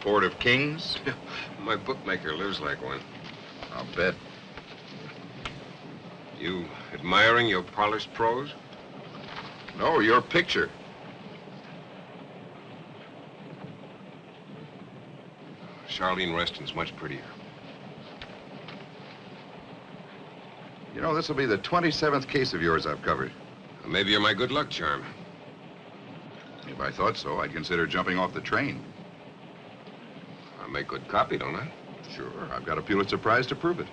Port of Kings? My bookmaker lives like one. I'll bet. You admiring your polished prose? No, your picture. Charlene Reston's much prettier. You know, this will be the 27th case of yours I've covered. Maybe you're my good luck charm. If I thought so, I'd consider jumping off the train. I make good copy, don't I? Sure, I've got a Pulitzer Prize to prove it.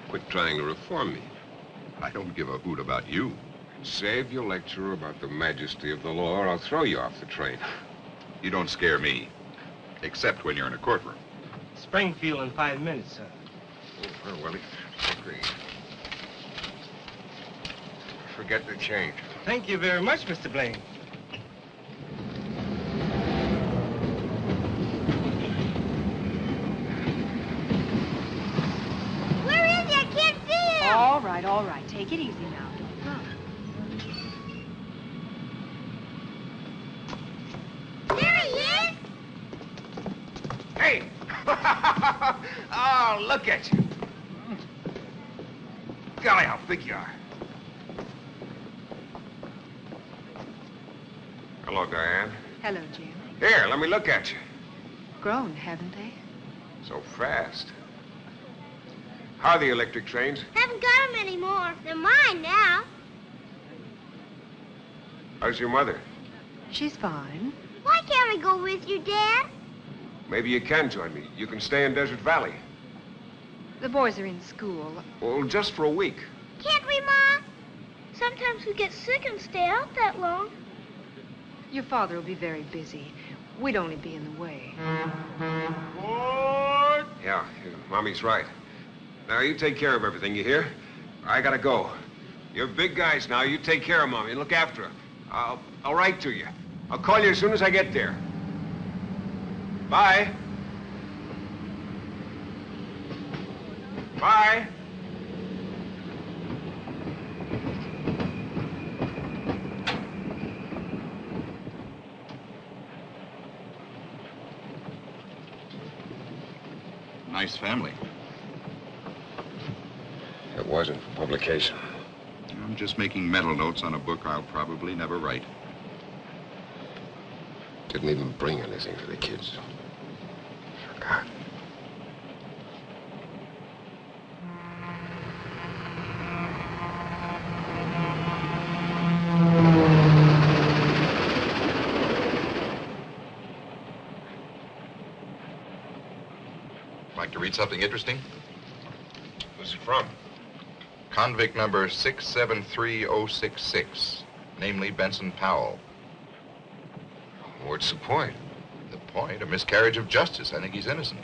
Quit trying to reform me. I don't give a hoot about you. Save your lecture about the majesty of the law, or I'll throw you off the train. You don't scare me, except when you're in a courtroom. Springfield in 5 minutes, sir. Oh, well, Willie. Agreed. Forget the change. Thank you very much, Mr. Blaine. Where is he? I can't see him. All right, all right. Take it easy now. Don't run. There he is. Hey! Oh, look at you. Golly, how big you are. Hello, Diane. Hello, Jim. Here, let me look at you. Grown, haven't they? So fast. How are the electric trains? Haven't got them anymore. They're mine now. How's your mother? She's fine. Why can't we go with you, Dad? Maybe you can join me. You can stay in Desert Valley. The boys are in school. Well, just for a week. Can't we, Ma? Sometimes we get sick and stay out that long. Your father will be very busy. We'd only be in the way. Yeah, Mommy's right. Now, you take care of everything, you hear? I gotta go. You're big guys now. You take care of Mommy and look after her. I'll write to you. I'll call you as soon as I get there. Bye. Bye. Nice family. It wasn't for publication. I'm just making mental notes on a book I'll probably never write. Didn't even bring anything for the kids. Forgot. Like to read something interesting? Who's it from? Convict number 673066, namely Benson Powell. What's the point? The point? A miscarriage of justice. I think he's innocent.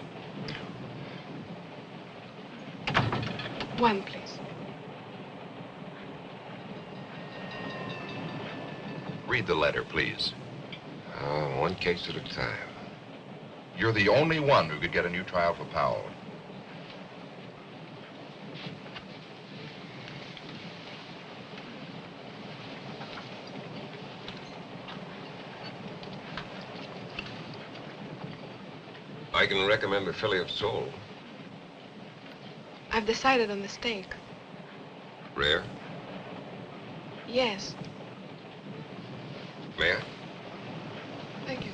One, please. Read the letter, please. One case at a time. You're the only one who could get a new trial for Powell. I can recommend a fillet of sole. I've decided on the steak. Rare? Yes. May I? Thank you.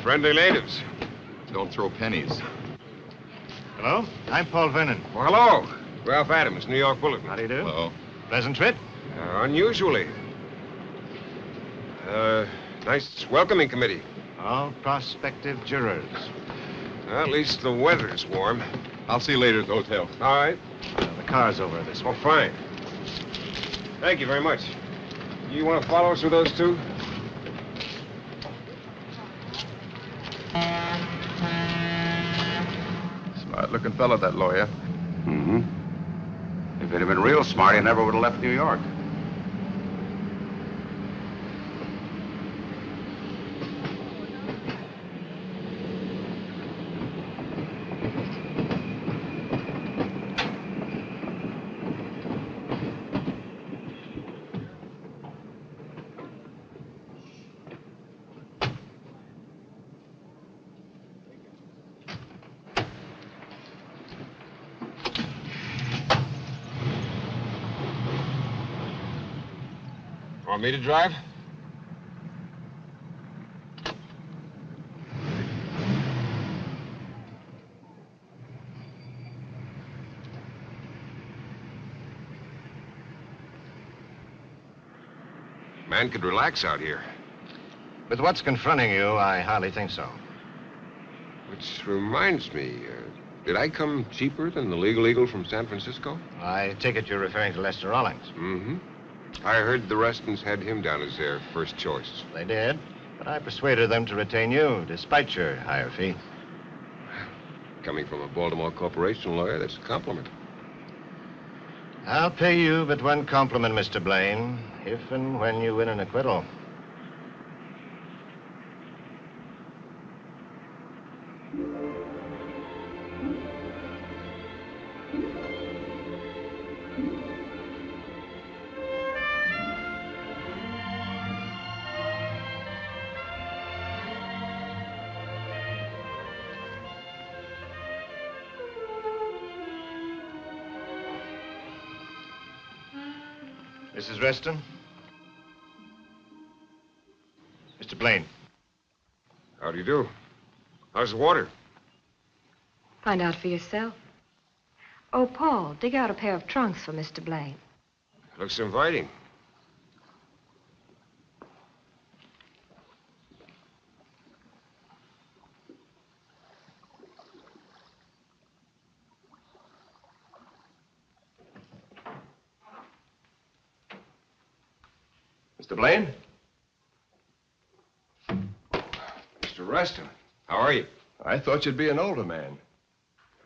Friendly natives. Don't throw pennies. Hello? I'm Paul Vernon. Well, hello. Ralph Adams, New York Bulletin. How do you do? Hello. Pleasant trip? Unusually. Nice welcoming committee. All prospective jurors. Well, at least the weather's warm. I'll see you later at the hotel. All right. The car's over this way. Well, fine. Thank you very much. You want to follow us with those two? Smart-looking fellow, that lawyer. Mm-hmm. If he'd have been real smart, he never would have left New York. Want me to drive? Man could relax out here. With what's confronting you, I hardly think so. Which reminds me, did I come cheaper than the Legal Eagle from San Francisco? I take it you're referring to Lester Rawlings. Mm-hmm. I heard the Restons had him down as their first choice. They did, but I persuaded them to retain you, despite your higher fee. Coming from a Baltimore corporation lawyer, that's a compliment. I'll pay you but one compliment, Mr. Blaine, if and when you win an acquittal. Mrs. Reston? Mr. Blaine. How do you do? How's the water? Find out for yourself. Oh, Paul, dig out a pair of trunks for Mr. Blaine. Looks inviting. Mr. Blaine? Mr. Reston, how are you? I thought you'd be an older man.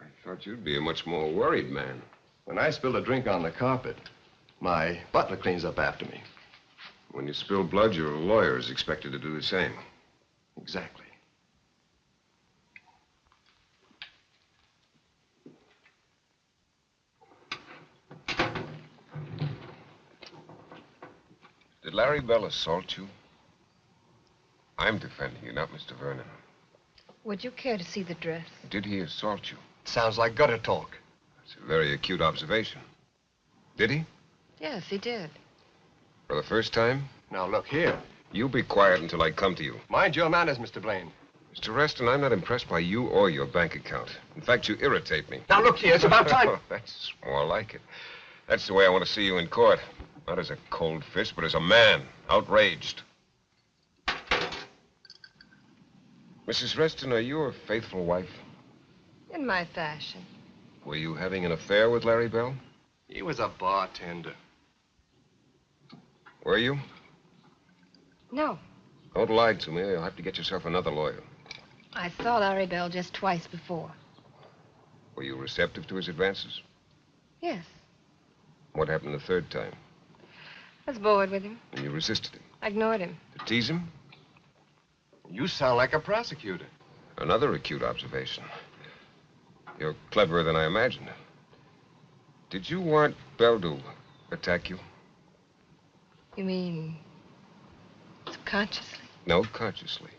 I thought you'd be a much more worried man. When I spill a drink on the carpet, my butler cleans up after me. When you spill blood, your lawyer is expected to do the same. Exactly. Did Larry Bell assault you? I'm defending you, not Mr. Vernon. Would you care to see the dress? Did he assault you? Sounds like gutter talk. That's a very acute observation. Did he? Yes, he did. For the first time? Now, look here. You be quiet until I come to you. Mind your manners, Mr. Blaine. Mr. Reston, I'm not impressed by you or your bank account. In fact, you irritate me. Now, look here. It's about time. That's more like it. That's the way I want to see you in court. Not as a cold fist, but as a man, outraged. Mrs. Reston, are you a faithful wife? In my fashion. Were you having an affair with Larry Bell? He was a bartender. Were you? No. Don't lie to me. You'll have to get yourself another lawyer. I saw Larry Bell just twice before. Were you receptive to his advances? Yes. What happened the third time? I was bored with him. And you resisted him? I ignored him. To tease him? You sound like a prosecutor. Another acute observation. You're cleverer than I imagined. Did you want Bell to attack you? You mean subconsciously? No, consciously.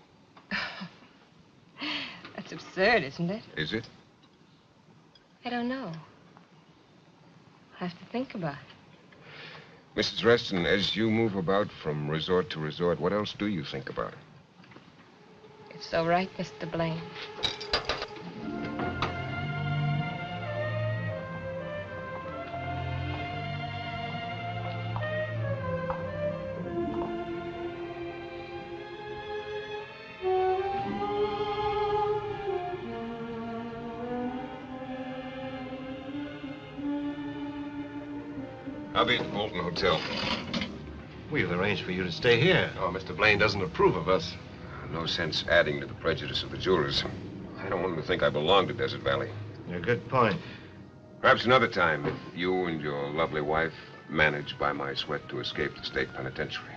That's absurd, isn't it? Is it? I don't know. I have to think about it. Mrs. Reston, as you move about from resort to resort, what else do you think about? It's so right, Mr. Blaine. I'll be at the Bolton Hotel. We've arranged for you to stay here. Oh, Mr. Blaine doesn't approve of us. No sense adding to the prejudice of the jurors. I don't want them to think I belong to Desert Valley. A good point. Perhaps another time, if you and your lovely wife manage by my sweat to escape the state penitentiary.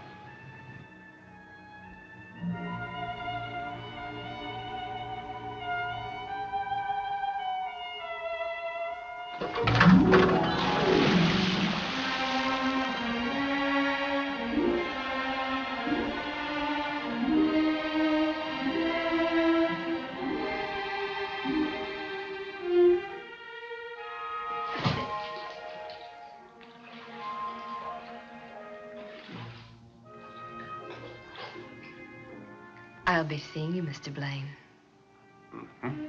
I'll be seeing you, Mr. Blaine. Mm-hmm.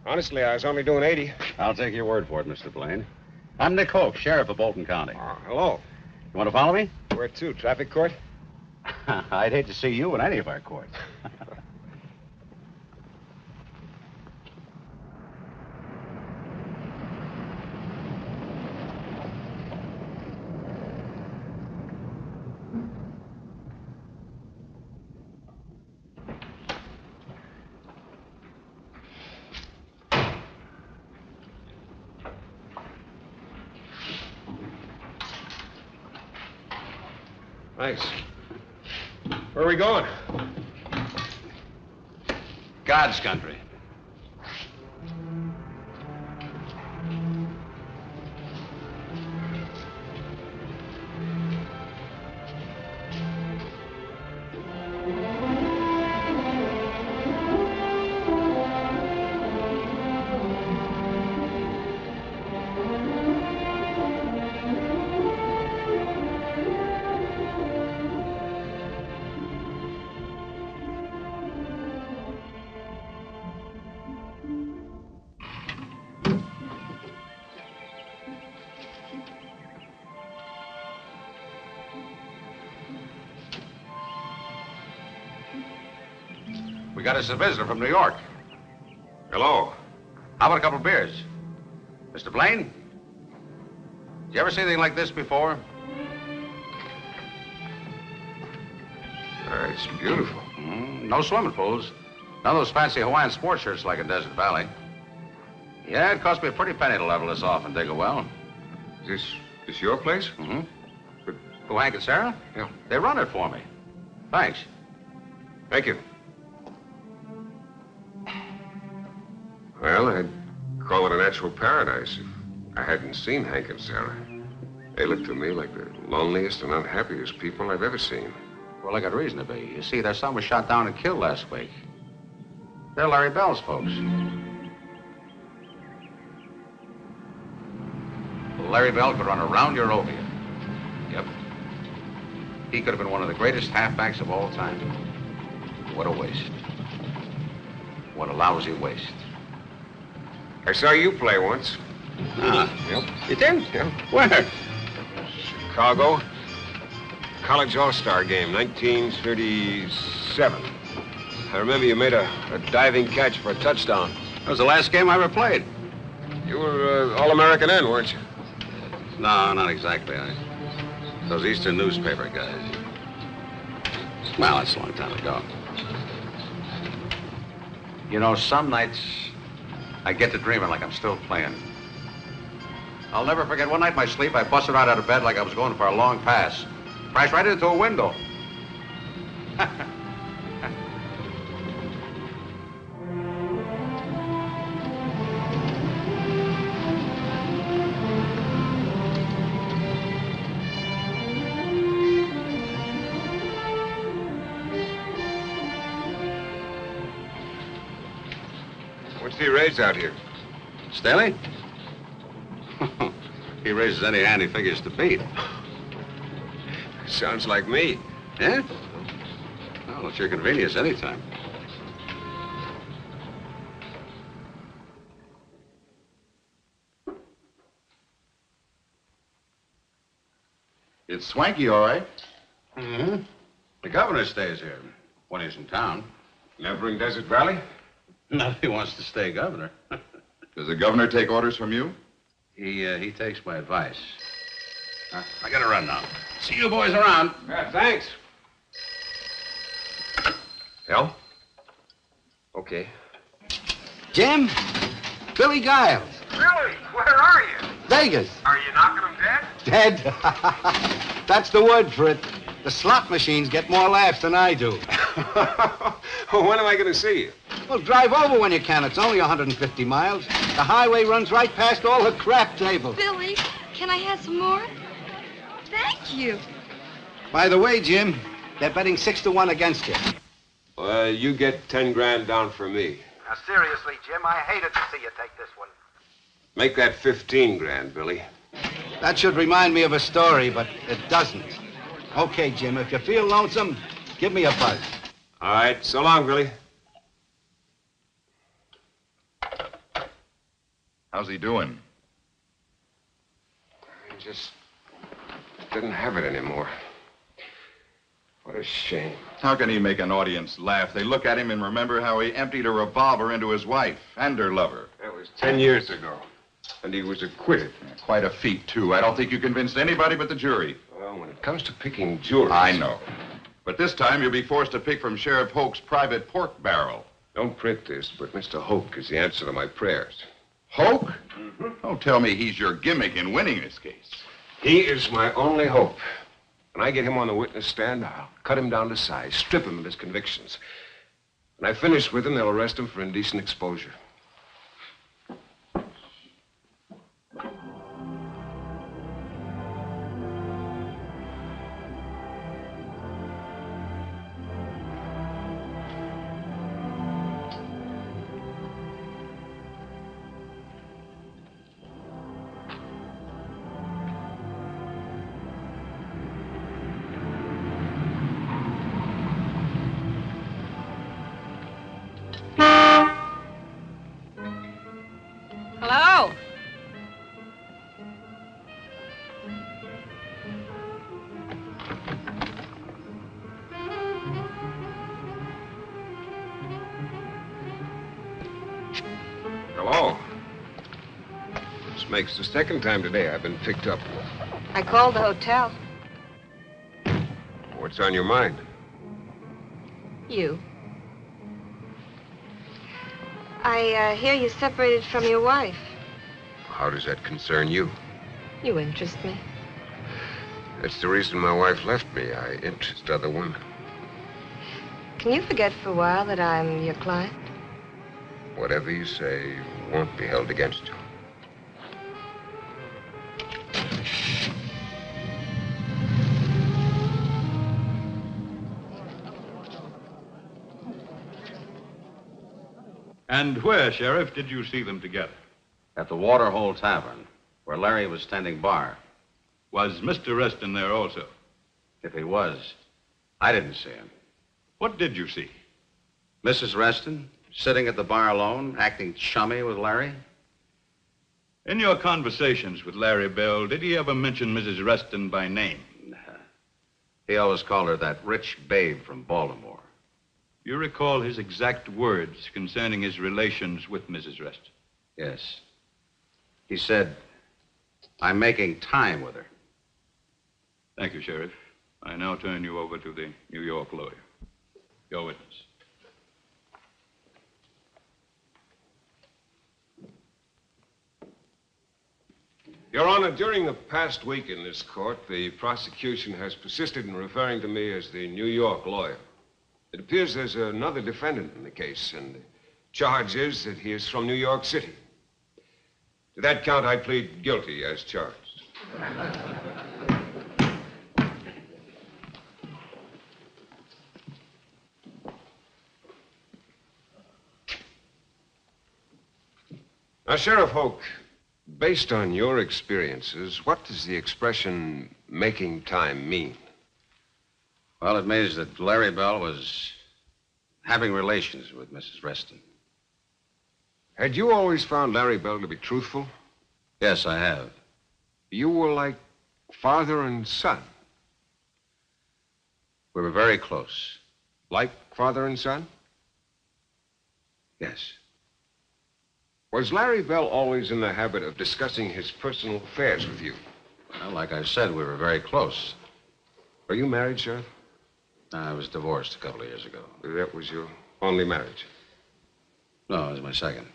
Honestly, I was only doing 80. I'll take your word for it, Mr. Blaine. I'm Nick Hoke, sheriff of Bolton County. Hello. You want to follow me? Where to? Traffic court? I'd hate to see you in any of our courts. Thanks. Where are we going? God's country. We got us a visitor from New York. Hello. How about a couple of beers? Mr. Blaine? Did you ever see anything like this before? It's beautiful. No swimming pools. None of those fancy Hawaiian sports shirts like in Desert Valley. Yeah, it cost me a pretty penny to level this off and dig a well. Is this your place? Mm-hmm. Who, Hank and Sarah? Yeah. They run it for me. Thanks. Thank you. Well, I'd call it a natural paradise if I hadn't seen Hank and Sarah. They look to me like the loneliest and unhappiest people I've ever seen. Well, they got reason to be. You see, their son was shot down and killed last week. They're Larry Bell's folks. Larry Bell could run around Eurovia. Yep. He could have been one of the greatest halfbacks of all time. What a waste. What a lousy waste. I saw you play once. Ah. Yep. You did? Yeah. Where? Chicago. College All-Star game, 1937. I remember you made a diving catch for a touchdown. That was the last game I ever played. You were All-American then, weren't you? No, not exactly. Those Eastern newspaper guys. Well, that's a long time ago. You know, some nights I get to dreaming like I'm still playing. I'll never forget one night in my sleep, I busted right out of bed like I was going for a long pass. Crashed right into a window. raise out here? Staley? He raises any hand he figures to beat. Sounds like me. Yeah? Well, it's your convenience anytime. It's swanky, all right. Mm-hmm. The governor stays here when he's in town. Never in Desert Valley? Not if he wants to stay governor. Does the governor take orders from you? He takes my advice. I gotta run now. See you boys around. Yeah, thanks. Hell? Okay. Jim? Billy Giles. Billy, where are you? Vegas. Are you knocking them dead? Dead? That's the word for it. The slot machines get more laughs than I do. When am I going to see you? Well, drive over when you can. It's only 150 miles. The highway runs right past all the crap tables. Billy, can I have some more? Thank you. By the way, Jim, they're betting 6-1 against you. You get 10 grand down for me. Now, seriously, Jim, I hated to see you take this one. Make that 15 grand, Billy. That should remind me of a story, but it doesn't. Okay, Jim, if you feel lonesome, give me a buzz. All right, so long, Billy. How's he doing? He just didn't have it anymore. What a shame. How can he make an audience laugh? They look at him and remember how he emptied a revolver into his wife and her lover. That was 10 years ago, and he was acquitted. Quite a feat, too. I don't think you convinced anybody but the jury. Well, when it comes to picking jurors... I know. But this time you'll be forced to pick from Sheriff Hoke's private pork barrel. Don't print this, but Mr. Hoke is the answer to my prayers. Hoke? Don't tell me he's your gimmick in winning this case. He is my only hope. When I get him on the witness stand, I'll cut him down to size, strip him of his convictions. When I finish with him, they'll arrest him for indecent exposure. Hello? Hello. This makes the second time today I've been picked up. I called the hotel. What's on your mind? You. I hear you separated from your wife. How does that concern you? You interest me. That's the reason my wife left me. I interest other women. Can you forget for a while that I'm your client? Whatever you say won't be held against you. And where, Sheriff, did you see them together? At the Waterhole Tavern, where Larry was tending bar. Was Mr. Reston there also? If he was, I didn't see him. What did you see? Mrs. Reston, sitting at the bar alone, acting chummy with Larry. In your conversations with Larry Bell, did he ever mention Mrs. Reston by name? He always called her that rich babe from Baltimore. You recall his exact words concerning his relations with Mrs. Reston? Yes. He said, I'm making time with her. Thank you, Sheriff. I now turn you over to the New York lawyer. Your witness. Your Honor, during the past week in this court, the prosecution has persisted in referring to me as the New York lawyer. It appears there's another defendant in the case, and the charge is that he is from New York City. To that count, I plead guilty as charged. Now, Sheriff Hoke, based on your experiences, what does the expression making time mean? Well, it means that Larry Bell was having relations with Mrs. Reston. Had you always found Larry Bell to be truthful? Yes, I have. You were like father and son. We were very close. Like father and son? Yes. Was Larry Bell always in the habit of discussing his personal affairs with you? Well, like I said, we were very close. Are you married, Sheriff? I was divorced a couple of years ago. That was your only marriage? No, it was my second.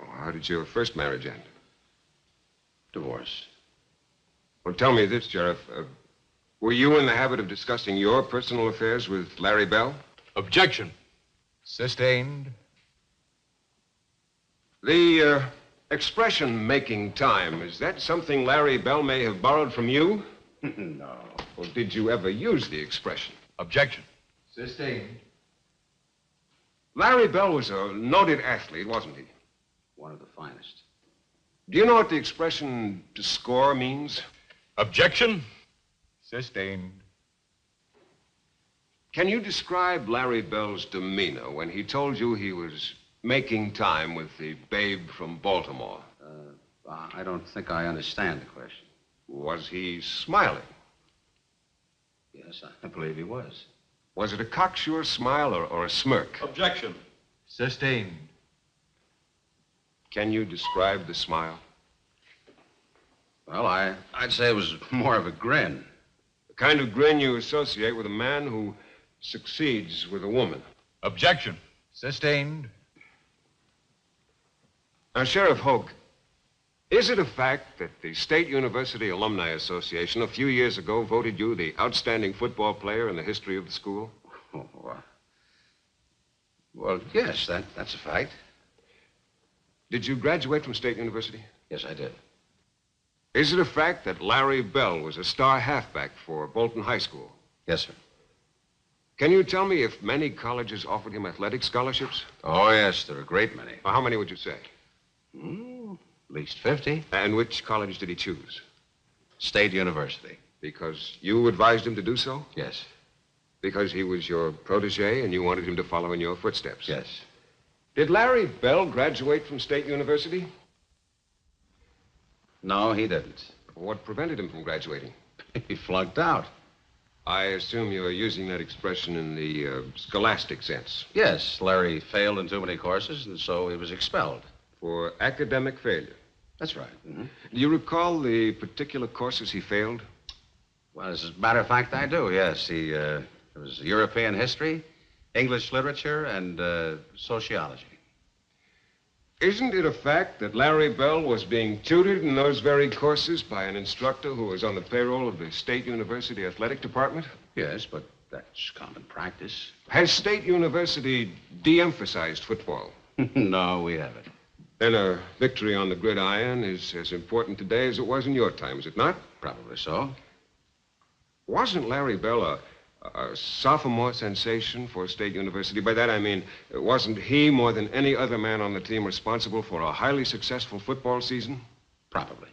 Well, how did your first marriage end? Divorce. Well, tell me this, Sheriff. Were you in the habit of discussing your personal affairs with Larry Bell? Objection. Sustained. The expression making time, is that something Larry Bell may have borrowed from you? No. Or did you ever use the expression? Objection. Sustained. Larry Bell was a noted athlete, wasn't he? One of the finest. Do you know what the expression to score means? Objection. Sustained. Can you describe Larry Bell's demeanor when he told you he was making time with the babe from Baltimore? I don't think I understand the question. Was he smiling? Yes, I believe he was. Was it a cocksure smile or a smirk? Objection. Sustained. Can you describe the smile? Well, I'd say it was more of a grin. The kind of grin you associate with a man who succeeds with a woman. Objection. Sustained. Now, Sheriff Hoke, is it a fact that the State University Alumni Association a few years ago voted you the outstanding football player in the history of the school? Oh, well, yes, that's a fact. Did you graduate from State University? Yes, I did. Is it a fact that Larry Bell was a star halfback for Bolton High School? Yes, sir. Can you tell me if many colleges offered him athletic scholarships? Oh, yes, there are a great many. How many would you say? At least 50. And which college did he choose? State University. Because you advised him to do so? Yes. Because he was your protege and you wanted him to follow in your footsteps? Yes. Did Larry Bell graduate from State University? No, he didn't. What prevented him from graduating? He flunked out. I assume you're using that expression in the scholastic sense. Yes, Larry failed in too many courses, and so he was expelled. For academic failure? That's right. Mm-hmm. Do you recall the particular courses he failed? Well, as a matter of fact, I do, yes. It was European history, English literature, and sociology. Isn't it a fact that Larry Bell was being tutored in those very courses by an instructor who was on the payroll of the State University Athletic Department? Yes, but that's common practice. Has State University de-emphasized football? No, we haven't. Then a victory on the gridiron is as important today as it was in your time, is it not? Probably so. Wasn't Larry Bell a sophomore sensation for State University? By that I mean, wasn't he, more than any other man on the team, responsible for a highly successful football season? Probably.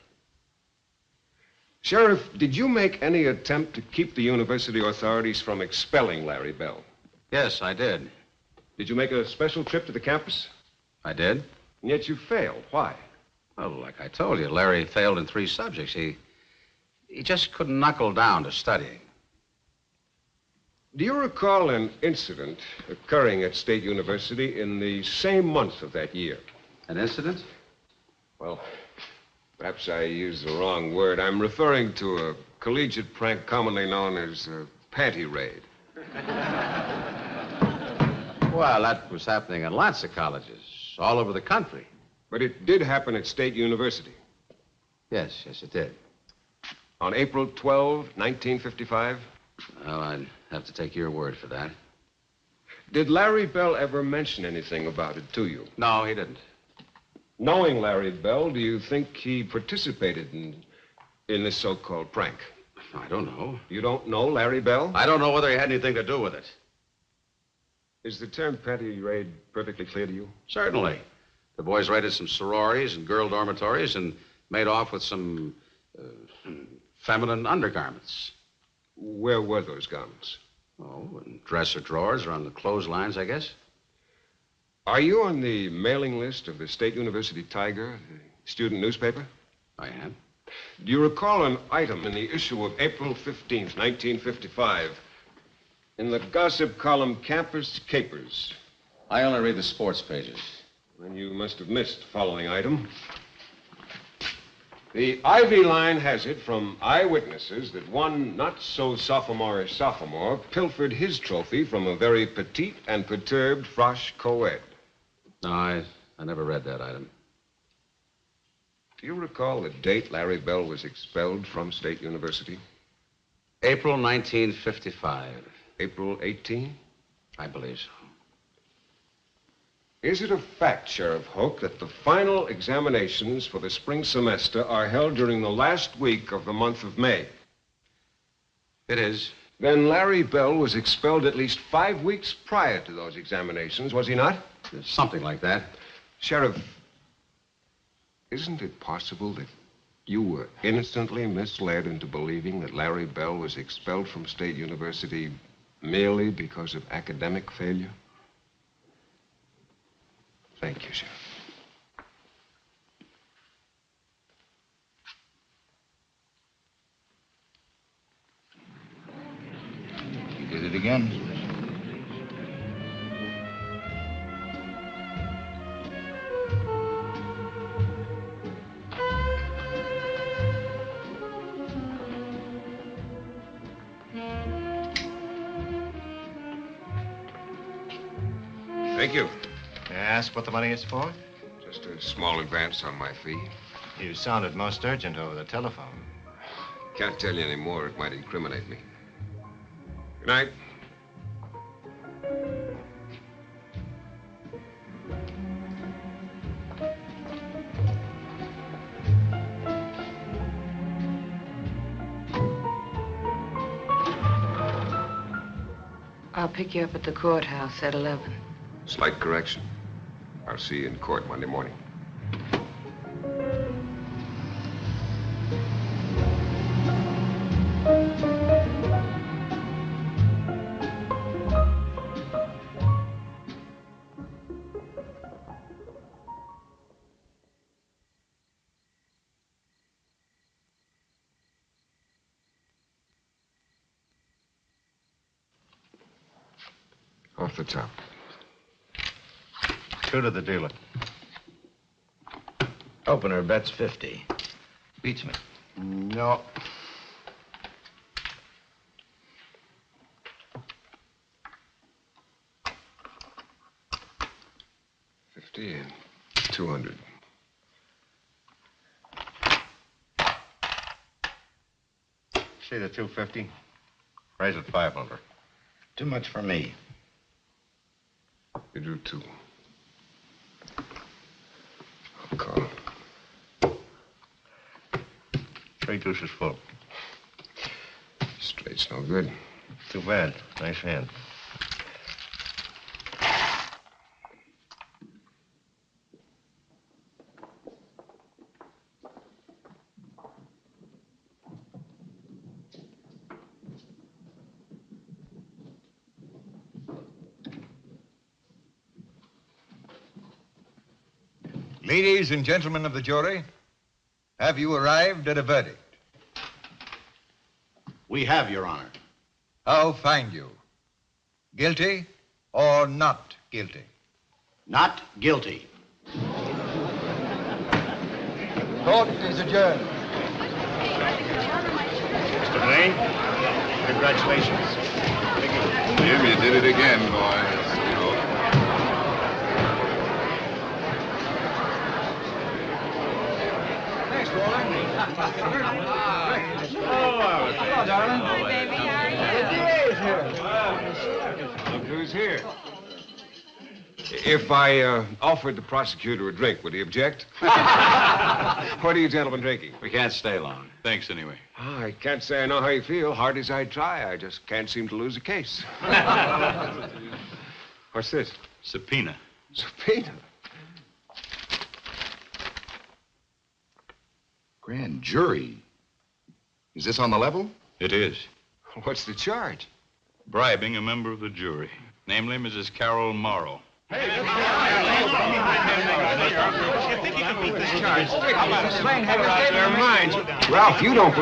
Sheriff, did you make any attempt to keep the university authorities from expelling Larry Bell? Yes, I did. Did you make a special trip to the campus? I did. And yet you failed. Why? Well, like I told you, Larry failed in 3 subjects. He just couldn't knuckle down to studying. Do you recall an incident occurring at State University in the same month of that year? An incident? Well, perhaps I used the wrong word. I'm referring to a collegiate prank commonly known as a panty raid. Well, that was happening in lots of colleges, all over the country. But it did happen at State University. Yes, it did. On April 12, 1955? Well, I'd have to take your word for that. Did Larry Bell ever mention anything about it to you? No, he didn't. Knowing Larry Bell, do you think he participated in this so-called prank? I don't know. You don't know Larry Bell? I don't know whether he had anything to do with it. Is the term panty raid perfectly clear to you? Certainly. The boys raided some sororities and girl dormitories and made off with some feminine undergarments. Where were those garments? Oh, in dresser drawers or on the clotheslines, I guess. Are you on the mailing list of the State University Tiger, the student newspaper? I am. Do you recall an item in the issue of April 15th, 1955? In the gossip column, Campus Capers. I only read the sports pages. Then you must have missed the following item. The Ivy Line has it from eyewitnesses that one not-so-sophomorish sophomore pilfered his trophy from a very petite and perturbed frosh co-ed. No, I never read that item. Do you recall the date Larry Bell was expelled from State University? April 1955. April 18? I believe so. Is it a fact, Sheriff Hoke, that the final examinations for the spring semester are held during the last week of the month of May? It is. Then Larry Bell was expelled at least 5 weeks prior to those examinations, was he not? Something like that. Sheriff, isn't it possible that you were innocently misled into believing that Larry Bell was expelled from State University merely because of academic failure? Thank you, Sheriff. You did it again. Thank you. May I ask what the money is for? Just a small advance on my fee. You sounded most urgent over the telephone. Can't tell you any more. It might incriminate me. Good night. I'll pick you up at the courthouse at 11. Slight correction. I'll see you in court Monday morning. Off the top. 2 to the dealer. Opener bets 50. Beats me. No. $50 and $200. See the 250? Raise it 500. Too much for me. You do too. I'll call. 3 deuces full. Straight's no good. Too bad. Nice hand. Ladies and gentlemen of the jury, have you arrived at a verdict? We have, Your Honor. How find you? Guilty or not guilty? Not guilty. Court is adjourned. Mr. Blaine, congratulations. Jim, you did it again, boy. Hello, darling. Hi, baby. How are you? Look who's here. If I offered the prosecutor a drink, would he object? What are you gentlemen drinking? We can't stay long. Thanks anyway. Oh, I can't say I know how you feel. Hard as I try, I just can't seem to lose a case. What's this? Subpoena. Subpoena? Grand jury? Is this on the level? It is. What's the charge? Bribing a member of the jury, namely Mrs. Carol Morrow. Ralph, you don't...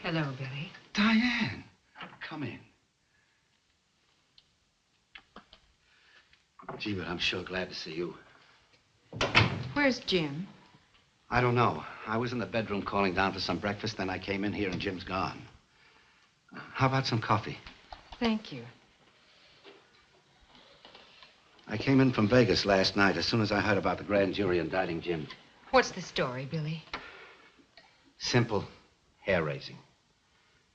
Hello, Billy. Diane, come in. Gee, but I'm sure glad to see you. Where's Jim? I don't know. I was in the bedroom calling down for some breakfast, then I came in here and Jim's gone. How about some coffee? Thank you. I came in from Vegas last night as soon as I heard about the grand jury indicting Jim. What's the story, Billy? Simple hair-raising.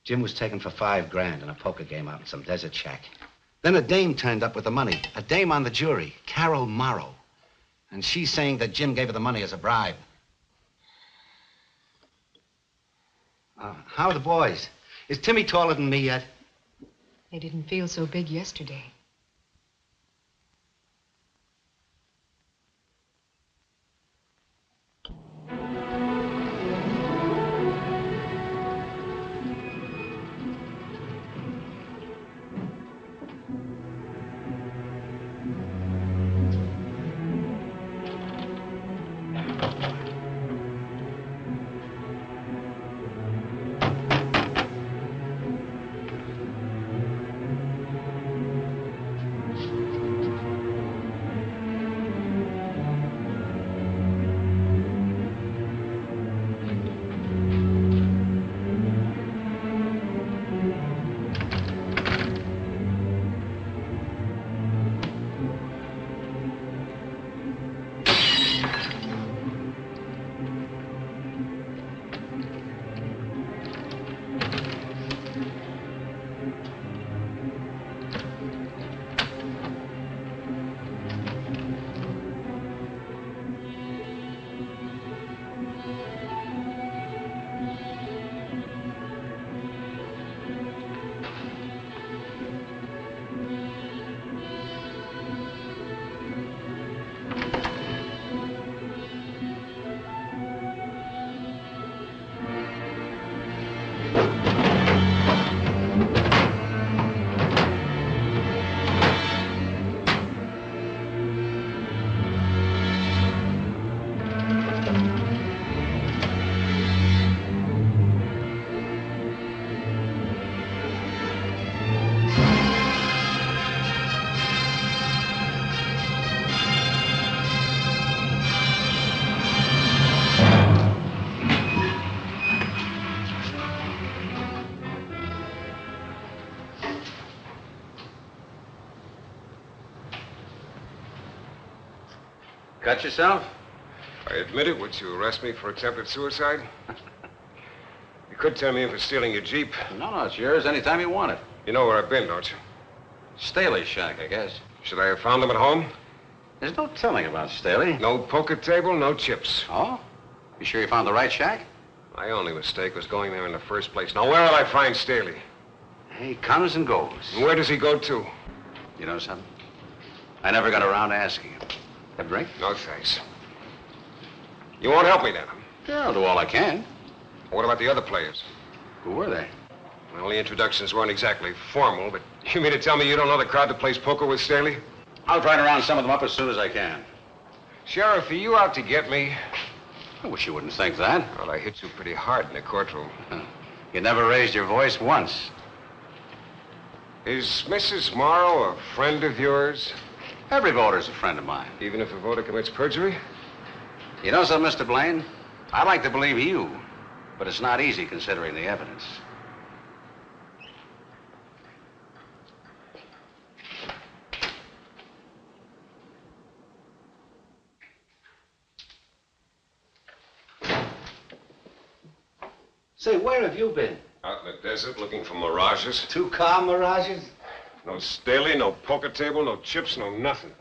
Jim was taken for $5 grand in a poker game out in some desert shack. Then a dame turned up with the money. A dame on the jury, Carol Morrow. And she's saying that Jim gave her the money as a bribe. How are the boys? Is Timmy taller than me yet? They didn't feel so big yesterday. Cut yourself? I admit it. Would you arrest me for attempted suicide? You could tell me if it's stealing your Jeep. No, it's yours anytime you want it. You know where I've been, don't you? Staley's shack, I guess. Should I have found him at home? There's no telling about Staley. No poker table, no chips. Oh? You sure you found the right shack? My only mistake was going there in the first place. Now, where will I find Staley? He comes and goes. And where does he go to? You know something? I never got around to asking him. Have a drink? No, thanks. You won't help me then? Yeah, I'll do all I can. What about the other players? Who were they? Well, the introductions weren't exactly formal, but you mean to tell me you don't know the crowd that plays poker with Staley? I'll try to round some of them up as soon as I can. Sheriff, are you out to get me? I wish you wouldn't think that. Well, I hit you pretty hard in the courtroom. You never raised your voice once. Is Mrs. Morrow a friend of yours? Every voter's a friend of mine. Even if a voter commits perjury? You know something, Mr. Blaine? I like to believe you, but it's not easy considering the evidence. Say, where have you been? Out in the desert looking for mirages. 2-car mirages? No Staley, no poker table, no chips, no nothing.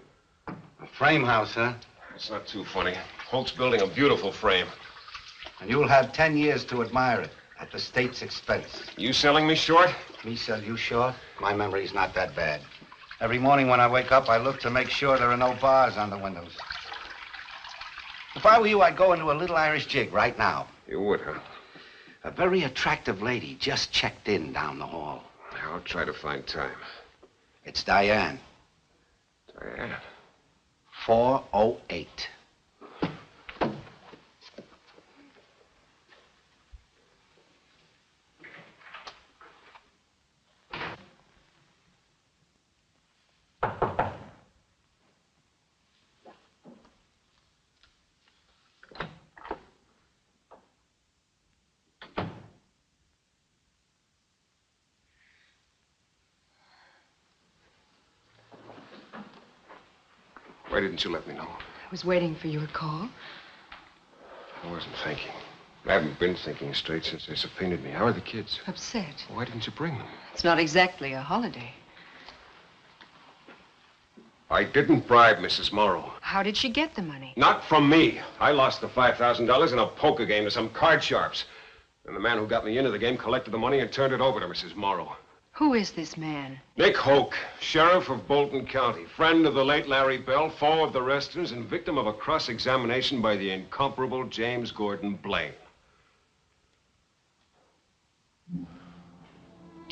A frame house, huh? It's not too funny. Holt's building a beautiful frame. And you'll have 10 years to admire it at the state's expense. You selling me short? Me sell you short? My memory's not that bad. Every morning when I wake up, I look to make sure there are no bars on the windows. If I were you, I'd go into a little Irish jig right now. You would, huh? A very attractive lady just checked in down the hall. I'll try to find time. It's Diane. Diane? 408. Why didn't you let me know? I was waiting for your call. I wasn't thinking. I haven't been thinking straight since they subpoenaed me. How are the kids? Upset. Why didn't you bring them? It's not exactly a holiday. I didn't bribe Mrs. Morrow. How did she get the money? Not from me. I lost the $5,000 in a poker game to some card sharps. And the man who got me into the game collected the money and turned it over to Mrs. Morrow. Who is this man? Nick Hoke, sheriff of Bolton County, friend of the late Larry Bell, foe of the Restons, and victim of a cross-examination by the incomparable James Gordon Blaine.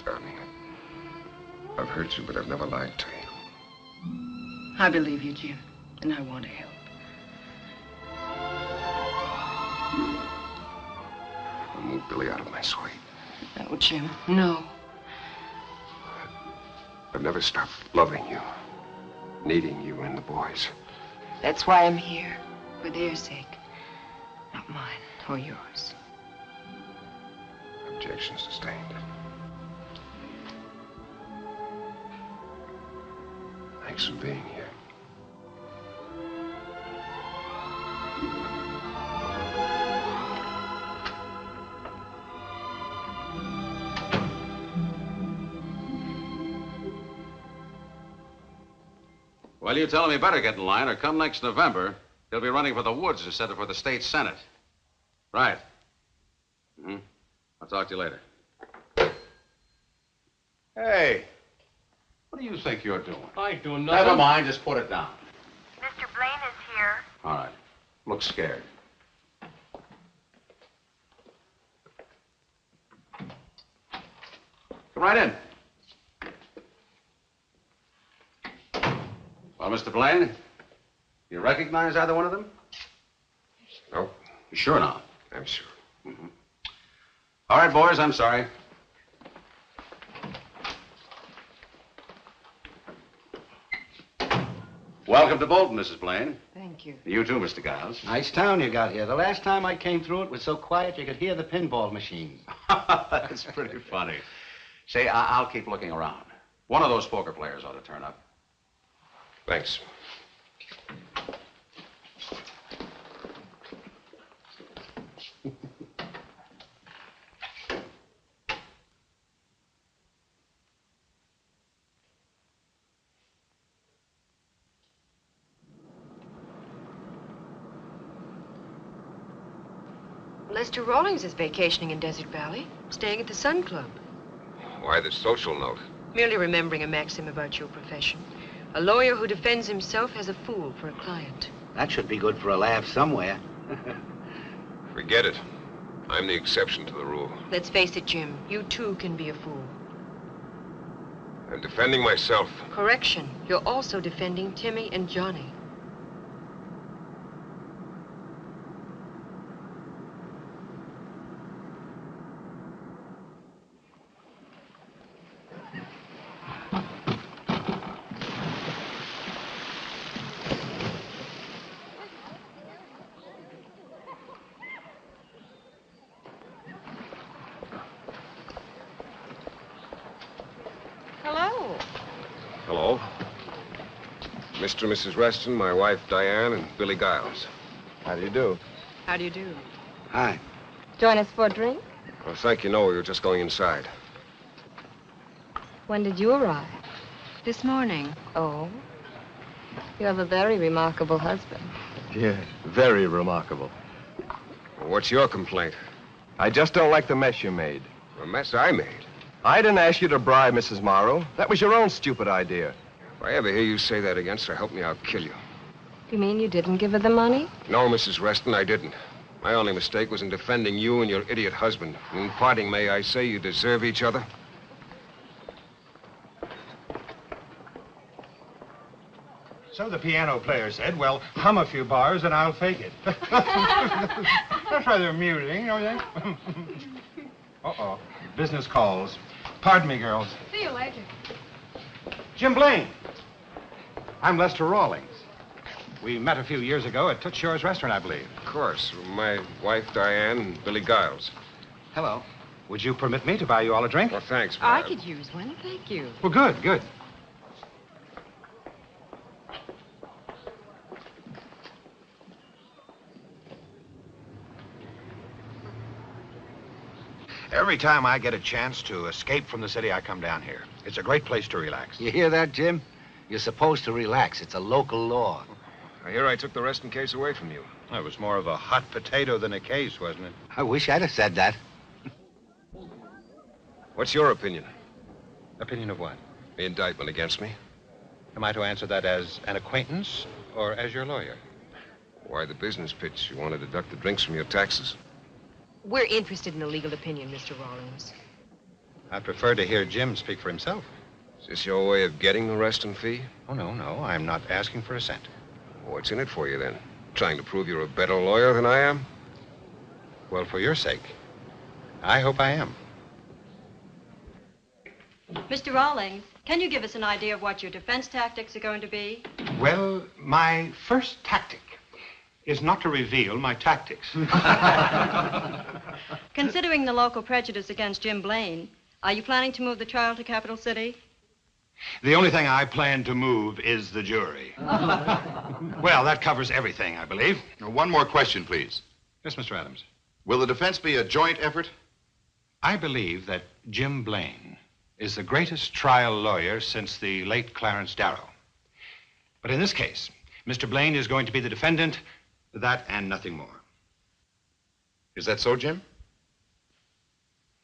Darling, I've hurt you, but I've never lied to you. I believe you, Jim, and I want to help. I'll move Billy out of my sight. No, Jim, no. I've never stopped loving you, needing you and the boys. That's why I'm here, for their sake, not mine or yours. Objection sustained. Thanks for being here. Well, you tell him he better get in line, or come next November, he'll be running for the Woods instead of for the state senate. Right. Mm-hmm. I'll talk to you later. Hey, what do you think you're doing? I ain't doing nothing. Never mind, just put it down. Mr. Blaine is here. All right. Look scared. Come right in. Well, Mr. Blaine, you recognize either one of them? No. You sure not? I'm sure. Mm-hmm. All right, boys, I'm sorry. Welcome to Bolton, Mrs. Blaine. Thank you. You too, Mr. Giles. Nice town you got here. The last time I came through, it was so quiet you could hear the pinball machines. That's pretty funny. Say, I'll keep looking around. One of those poker players ought to turn up. Thanks. Lester Rawlings is vacationing in Desert Valley, staying at the Sun Club. Why the social note? Merely remembering a maxim about your profession. A lawyer who defends himself has a fool for a client. That should be good for a laugh somewhere. Forget it. I'm the exception to the rule. Let's face it, Jim. You too can be a fool. I'm defending myself. Correction. You're also defending Timmy and Johnny. Hello. Mr. and Mrs. Reston, my wife, Diane, and Billy Giles. How do you do? How do you do? Hi. Join us for a drink? Well, thank you. No, we were just going inside. When did you arrive? This morning. Oh. You have a very remarkable husband. Yes, very remarkable. Well, what's your complaint? I just don't like the mess you made. The mess I made? I didn't ask you to bribe Mrs. Morrow. That was your own stupid idea. If I ever hear you say that again, so help me, I'll kill you. You mean you didn't give her the money? No, Mrs. Reston, I didn't. My only mistake was in defending you and your idiot husband. In parting, may I say you deserve each other? So the piano player said, well, hum a few bars and I'll fake it. That's rather amusing, don't you think? Uh-oh. Business calls. Pardon me, girls. See you later. Jim Blaine. I'm Lester Rawlings. We met a few years ago at Toots Shore's restaurant, I believe. Of course. My wife, Diane, and Billy Giles. Hello. Would you permit me to buy you all a drink? Well, thanks, I could use one. Thank you. Well, good, good. Every time I get a chance to escape from the city, I come down here. It's a great place to relax. You hear that, Jim? You're supposed to relax. It's a local law. I hear I took the Reston case away from you. It was more of a hot potato than a case, wasn't it? I wish I'd have said that. What's your opinion? Opinion of what? The indictment against me. Am I to answer that as an acquaintance or as your lawyer? Why the business pitch? You want to deduct the drinks from your taxes? We're interested in a legal opinion, Mr. Rawlings. I prefer to hear Jim speak for himself. Is this your way of getting the Reston fee? Oh, no. I'm not asking for a cent. What's in it for you, then? Trying to prove you're a better lawyer than I am? Well, for your sake, I hope I am. Mr. Rawlings, can you give us an idea of what your defense tactics are going to be? Well, my first tactic is not to reveal my tactics. Considering the local prejudice against Jim Blaine, are you planning to move the trial to Capital City? The only thing I plan to move is the jury. Well, that covers everything, I believe. One more question, please. Yes, Mr. Adams. Will the defense be a joint effort? I believe that Jim Blaine is the greatest trial lawyer since the late Clarence Darrow. But in this case, Mr. Blaine is going to be the defendant, that and nothing more. Is that so, Jim?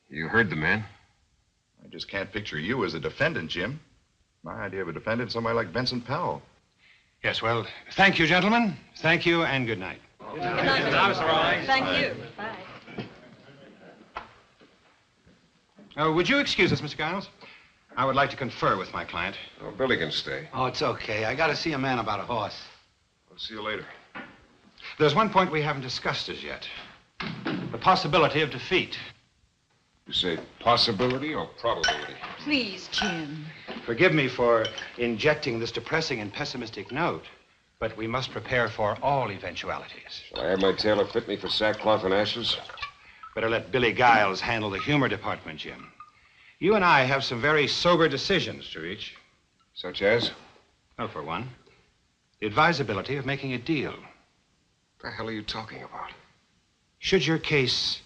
You heard the man. I just can't picture you as a defendant, Jim. My idea of a defendant is somebody like Vincent Powell. Yes, well, thank you, gentlemen. Thank you, and good night. Good night, Mr. Rawlings. Thank you. Bye. Would you excuse us, Mr. Giles? I would like to confer with my client. Oh, Billy can stay. Oh, it's okay. I got to see a man about a horse. I'll see you later. There's one point we haven't discussed as yet. The possibility of defeat. You say possibility or probability? Please, Jim. Forgive me for injecting this depressing and pessimistic note, but we must prepare for all eventualities. Shall I have my tailor fit me for sackcloth and ashes? Better let Billy Giles handle the humor department, Jim. You and I have some very sober decisions to reach. Such as? Well, for one, the advisability of making a deal. What the hell are you talking about? Should your case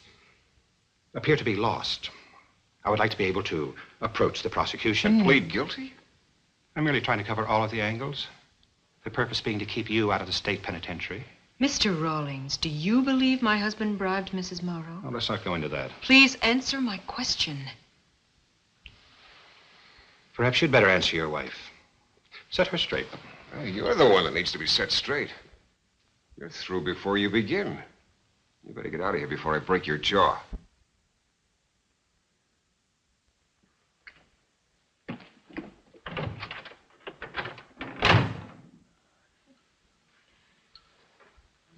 appear to be lost, I would like to be able to approach the prosecution. And plead guilty? I'm merely trying to cover all of the angles. The purpose being to keep you out of the state penitentiary. Mr. Rawlings, do you believe my husband bribed Mrs. Morrow? Oh, let's not go into that. Please answer my question. Perhaps you'd better answer your wife. Set her straight. Well, you're the one that needs to be set straight. You're through before you begin. You better get out of here before I break your jaw.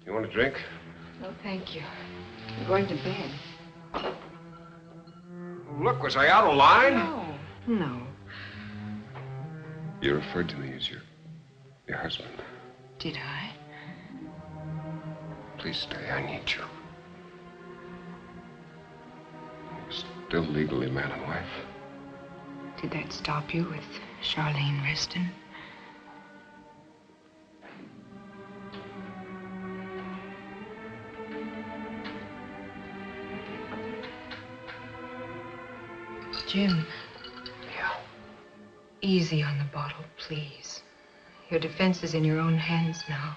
You want a drink? No, thank you. I'm going to bed. Look, was I out of line? No. You referred to me as your husband. Did I? Please stay. I need you. We're still legally man and wife. Did that stop you with Charlene Reston? Jim. Yeah. Easy on the bottle, please. Your defense is in your own hands now.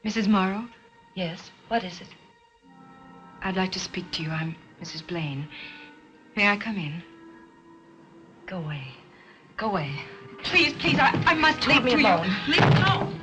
Mrs. Morrow? Yes, what is it? I'd like to speak to you. I'm Mrs. Blaine. May I come in? Go away. Go away. Please, please, I must talk Leave me to alone. you. Leave me alone.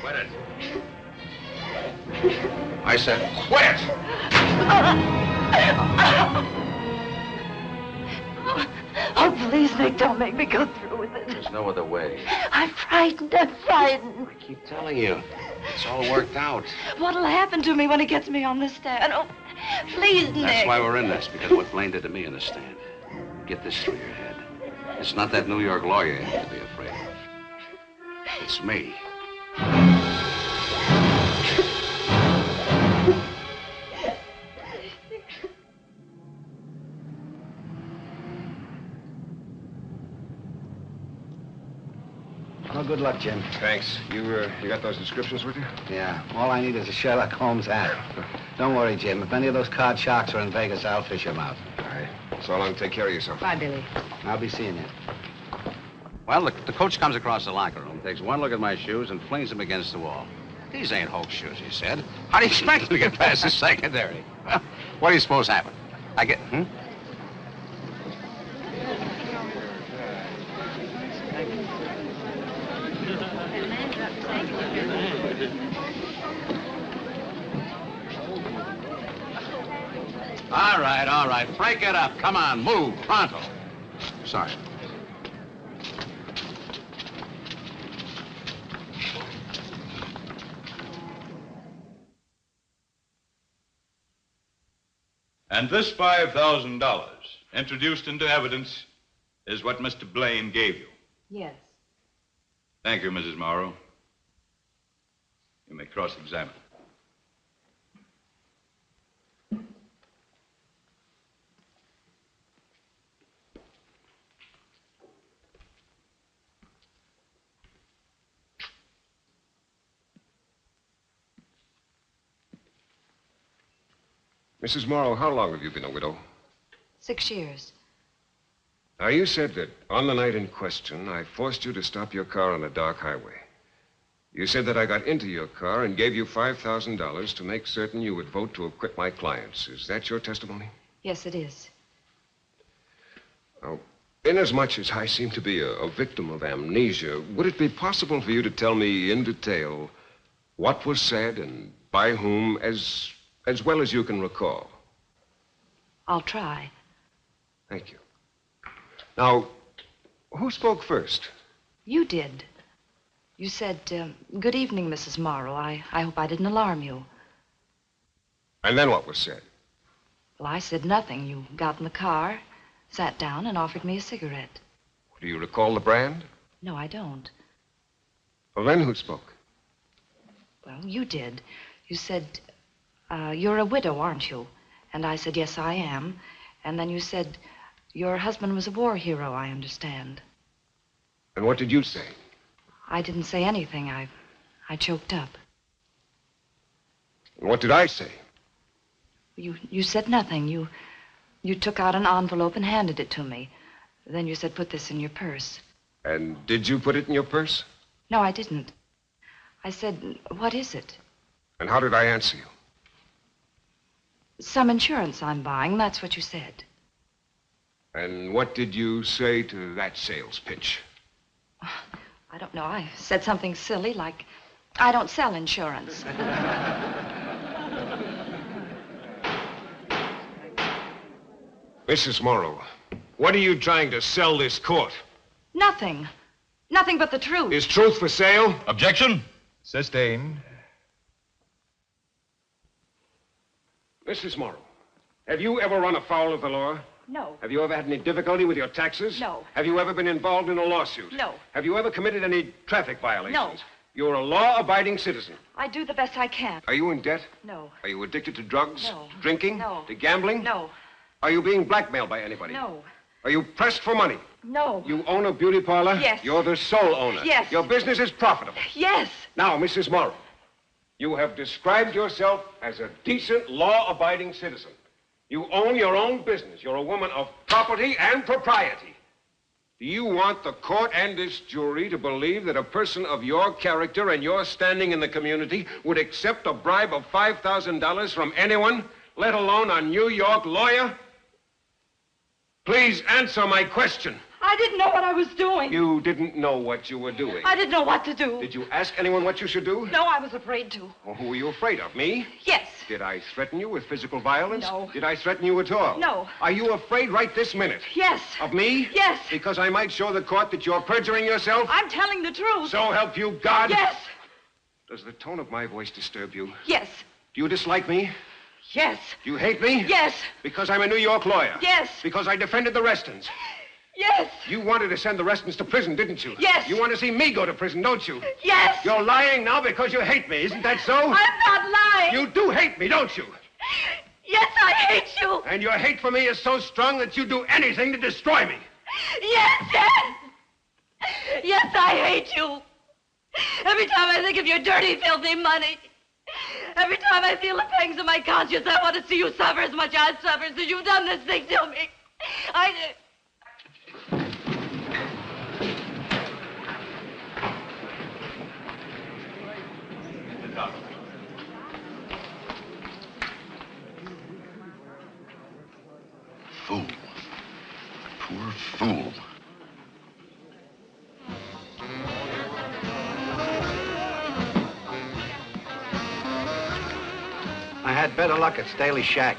Quit it. I said quit! Oh, please, Nick, don't make me go through with it. There's no other way. I'm frightened. I'm frightened. I keep telling you. It's all worked out. What'll happen to me when he gets me on the stand? Oh, please, Nick. That's why we're in this, because of what Blaine did to me in the stand. Get this through your head. It's not that New York lawyer you have to be afraid of. It's me. Well, good luck, Jim. Thanks. You got those descriptions with you? Yeah, all I need is a Sherlock Holmes hat. Don't worry, Jim. If any of those card sharks are in Vegas, I'll fish them out. All right. So long. Take care of yourself. Bye, Billy. I'll be seeing you. Well, the coach comes across the locker room, takes one look at my shoes, and flings them against the wall. These ain't Hulk shoes, he said. How do you expect them to get past the secondary? What do you suppose happened? All right. Break it up. Come on, move. Pronto. Sorry. And this $5,000 introduced into evidence is what Mr. Blaine gave you. Yes. Thank you, Mrs. Morrow. You may cross-examine. Mrs. Morrow, how long have you been a widow? 6 years. Now, you said that on the night in question, I forced you to stop your car on a dark highway. You said that I got into your car and gave you $5,000 to make certain you would vote to acquit my clients. Is that your testimony? Yes, it is. Now, inasmuch as I seem to be a victim of amnesia, would it be possible for you to tell me in detail what was said and by whom, as well as you can recall? I'll try. Thank you. Now, who spoke first? You did. You said, good evening, Mrs. Morrow. I hope I didn't alarm you. And then what was said? Well, I said nothing. You got in the car, sat down, and offered me a cigarette. Do you recall the brand? No, I don't. Well, then who spoke? Well, you did. You said, You're a widow, aren't you? And I said, yes, I am. And then you said, your husband was a war hero, I understand. And what did you say? I didn't say anything. I choked up. And what did I say? You said nothing. You took out an envelope and handed it to me. Then you said, put this in your purse. And did you put it in your purse? No, I didn't. I said, what is it? And how did I answer you? Some insurance I'm buying. That's what you said. And what did you say to that sales pitch? I don't know. I said something silly like, I don't sell insurance. Mrs. Morrow, what are you trying to sell this court? Nothing. Nothing but the truth. Is truth for sale? Objection. Sustained. Mrs. Morrow, have you ever run afoul of the law? No. Have you ever had any difficulty with your taxes? No. Have you ever been involved in a lawsuit? No. Have you ever committed any traffic violations? No. You're a law-abiding citizen. I do the best I can. Are you in debt? No. Are you addicted to drugs? No. To drinking? No. To gambling? No. Are you being blackmailed by anybody? No. Are you pressed for money? No. You own a beauty parlor? Yes. You're the sole owner? Yes. Your business is profitable? Yes. Now, Mrs. Morrow, you have described yourself as a decent, law-abiding citizen. You own your own business. You're a woman of property and propriety. Do you want the court and this jury to believe that a person of your character and your standing in the community would accept a bribe of $5,000 from anyone, let alone a New York lawyer? Please answer my question. I didn't know what I was doing. You didn't know what you were doing. I didn't know what to do. Did you ask anyone what you should do? No, I was afraid to. Well, who were you afraid of? Me? Yes. Did I threaten you with physical violence? No. Did I threaten you at all? No. Are you afraid right this minute? Yes. Of me? Yes. Because I might show the court that you're perjuring yourself? I'm telling the truth. So help you God? Yes. Does the tone of my voice disturb you? Yes. Do you dislike me? Yes. Do you hate me? Yes. Because I'm a New York lawyer? Yes. Because I defended the Restons? Yes. You wanted to send the Restons to prison, didn't you? Yes. You want to see me go to prison, don't you? Yes. You're lying now because you hate me, isn't that so? I'm not lying. You do hate me, don't you? Yes, I hate you. And your hate for me is so strong that you do anything to destroy me. Yes, yes. Yes, I hate you. Every time I think of your dirty, filthy money. Every time I feel the pangs of my conscience, I want to see you suffer as much as I've suffered since you've done this thing to me. Fool. Poor fool. I had better luck at Staley's shack.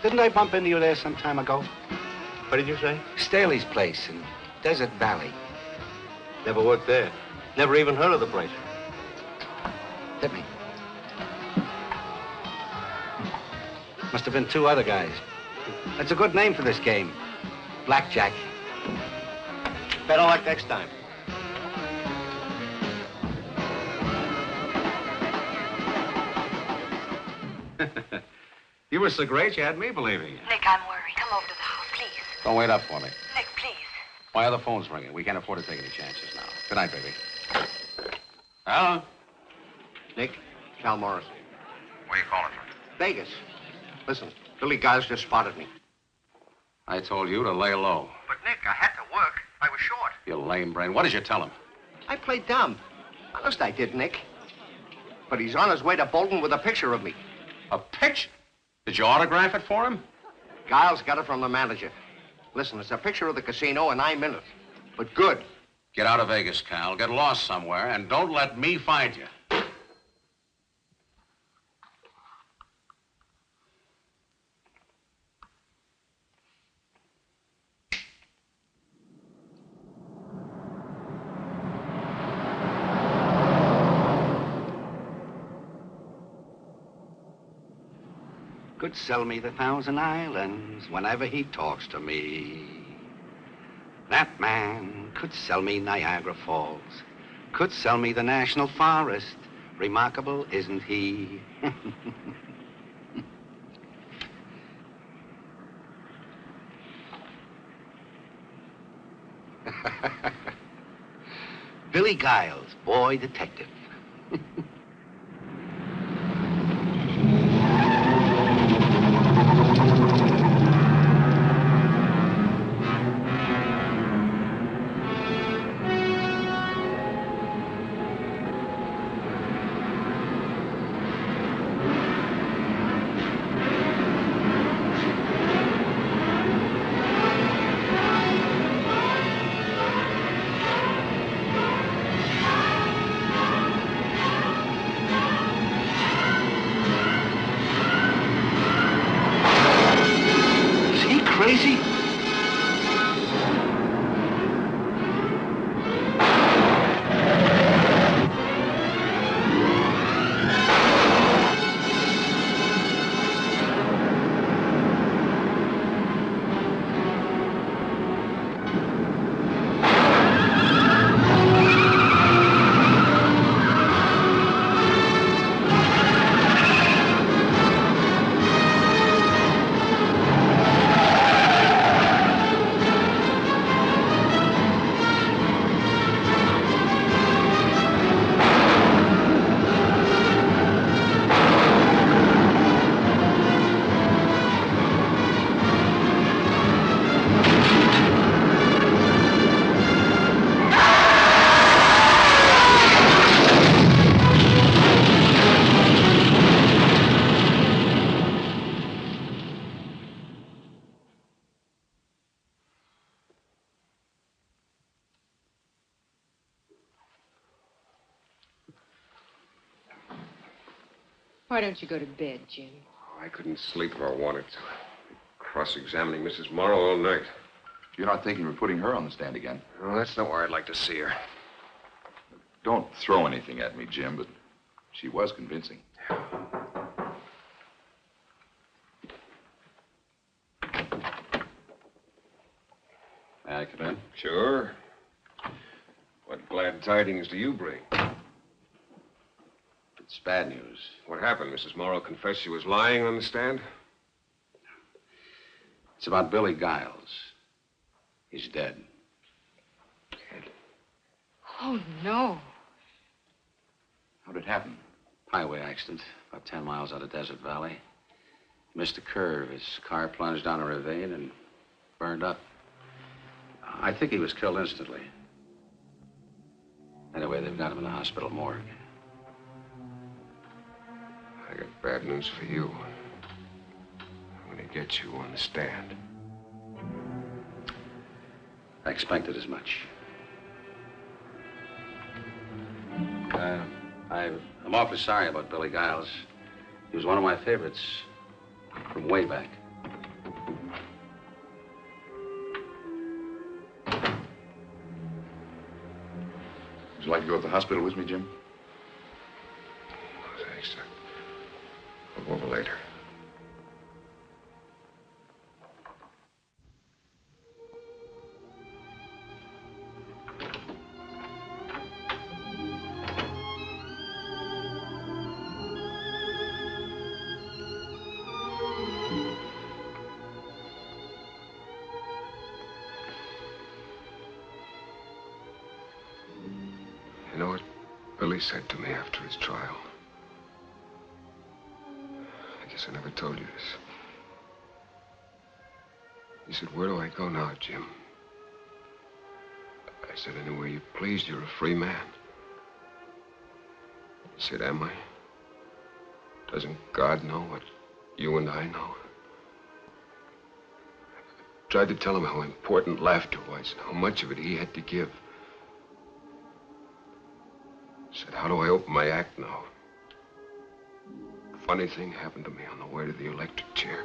Didn't I bump into you there some time ago? What did you say? Staley's place in Desert Valley. Never worked there. Never even heard of the place. Hit me. Must have been two other guys. That's a good name for this game. Blackjack. Better luck next time. You were so great, you had me believing you. Nick, I'm worried. Come over to the house, please. Don't wait up for me. Nick, please. My other phone's ringing. We can't afford to take any chances now. Good night, baby. Hello? Nick, Cal Morris. Where are you calling from? Vegas. Listen, Billy Giles just spotted me. I told you to lay low. But, Nick, I had to work. I was short. You lame brain. What did you tell him? I played dumb. Honest, I did, Nick. But he's on his way to Bolton with a picture of me. A picture? Did you autograph it for him? Giles got it from the manager. Listen, it's a picture of the casino, and I'm in it. But good. Get out of Vegas, Cal. Get lost somewhere, and don't let me find you. Could sell me the Thousand Islands whenever he talks to me. That man could sell me Niagara Falls, could sell me the National Forest. Remarkable, isn't he? Billy Giles, boy detective. Crazy? Why don't you go to bed, Jim? I couldn't sleep if I wanted to. Cross-examining Mrs. Morrow all night. You're not thinking of putting her on the stand again? Well, that's not where I'd like to see her. Don't throw anything at me, Jim, but she was convincing. May I come in? Sure. What glad tidings do you bring? It's bad news. What happened? Mrs. Morrow confessed she was lying on the stand? It's about Billy Giles. He's dead. Oh, no. How'd it happen? Highway accident, about 10 miles out of Desert Valley. Missed a curve. His car plunged down a ravine and burned up. I think he was killed instantly. Anyway, they've got him in the hospital morgue. I got bad news for you. I'm gonna get you on the stand. I expected as much. I'm awfully sorry about Billy Giles. He was one of my favorites from way back. Would you like to go to the hospital with me, Jim? No, thanks. I'll go over later. You know what Billy said to me after his trial? I guess I never told you this. He said, "Where do I go now, Jim?" I said, "Anywhere you please. You're a free man." He said, "Am I? Doesn't God know what you and I know?" I tried to tell him how important laughter was and how much of it he had to give. I said, "How do I open my act now?" Funny thing happened to me on the way to the electric chair.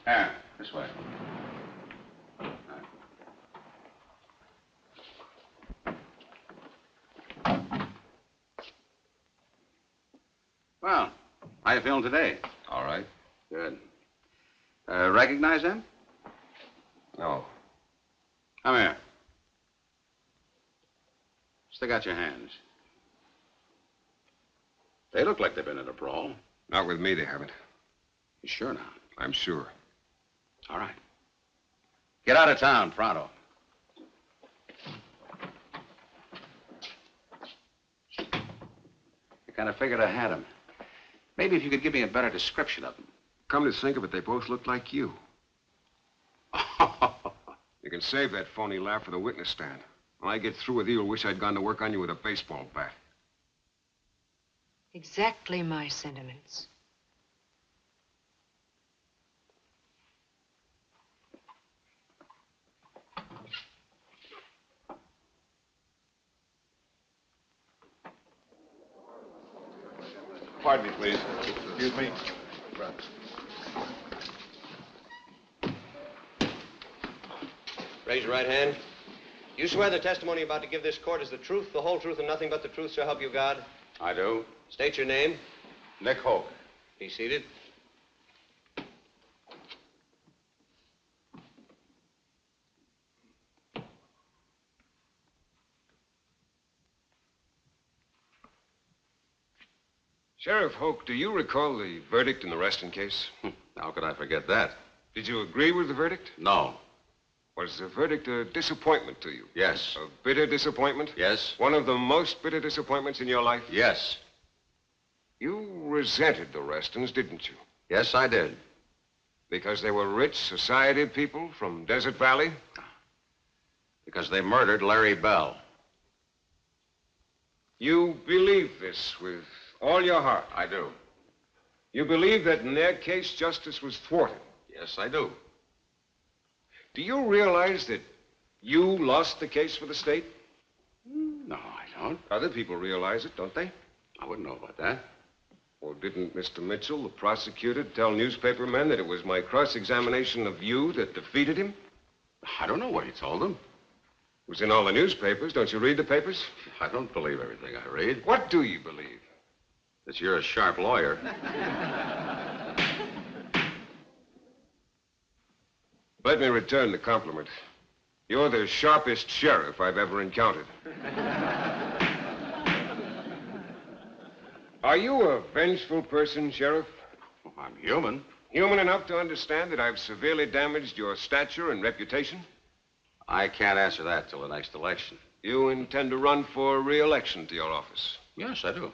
Yeah, this way. Well, how you feeling today? All right. Good. Recognize them? No. Come here. Stick out your hands. They look like they've been in a brawl. Not with me, they haven't. You sure now? I'm sure. All right. Get out of town, pronto. I kind of figured I had them. Maybe if you could give me a better description of them. Come to think of it, they both look like you. You can save that phony laugh for the witness stand. When I get through with you, you'll wish I'd gone to work on you with a baseball bat. Exactly my sentiments. Pardon me, please. Excuse me. Raise your right hand. You swear the testimony you're about to give this court is the truth, the whole truth, and nothing but the truth, so help you God? I do. State your name. Nick Hoke. Be seated. Sheriff Hoke, do you recall the verdict in the Reston case? How could I forget that? Did you agree with the verdict? No. Was the verdict a disappointment to you? Yes. A bitter disappointment? Yes. One of the most bitter disappointments in your life? Yes. You resented the Restons, didn't you? Yes, I did. Because they were rich society people from Desert Valley? Because they murdered Larry Bell. You believe this with all your heart? I do. You believe that in their case, justice was thwarted? Yes, I do. Do you realize that you lost the case for the state? No, I don't. Other people realize it, don't they? I wouldn't know about that. Well, didn't Mr. Mitchell, the prosecutor, tell newspaper men that it was my cross-examination of you that defeated him? I don't know what he told them. It was in all the newspapers. Don't you read the papers? I don't believe everything I read. What do you believe? That you're a sharp lawyer. Let me return the compliment. You're the sharpest sheriff I've ever encountered. Are you a vengeful person, Sheriff? I'm human. Human enough to understand that I've severely damaged your stature and reputation? I can't answer that till the next election. You intend to run for re-election to your office? Yes, I do.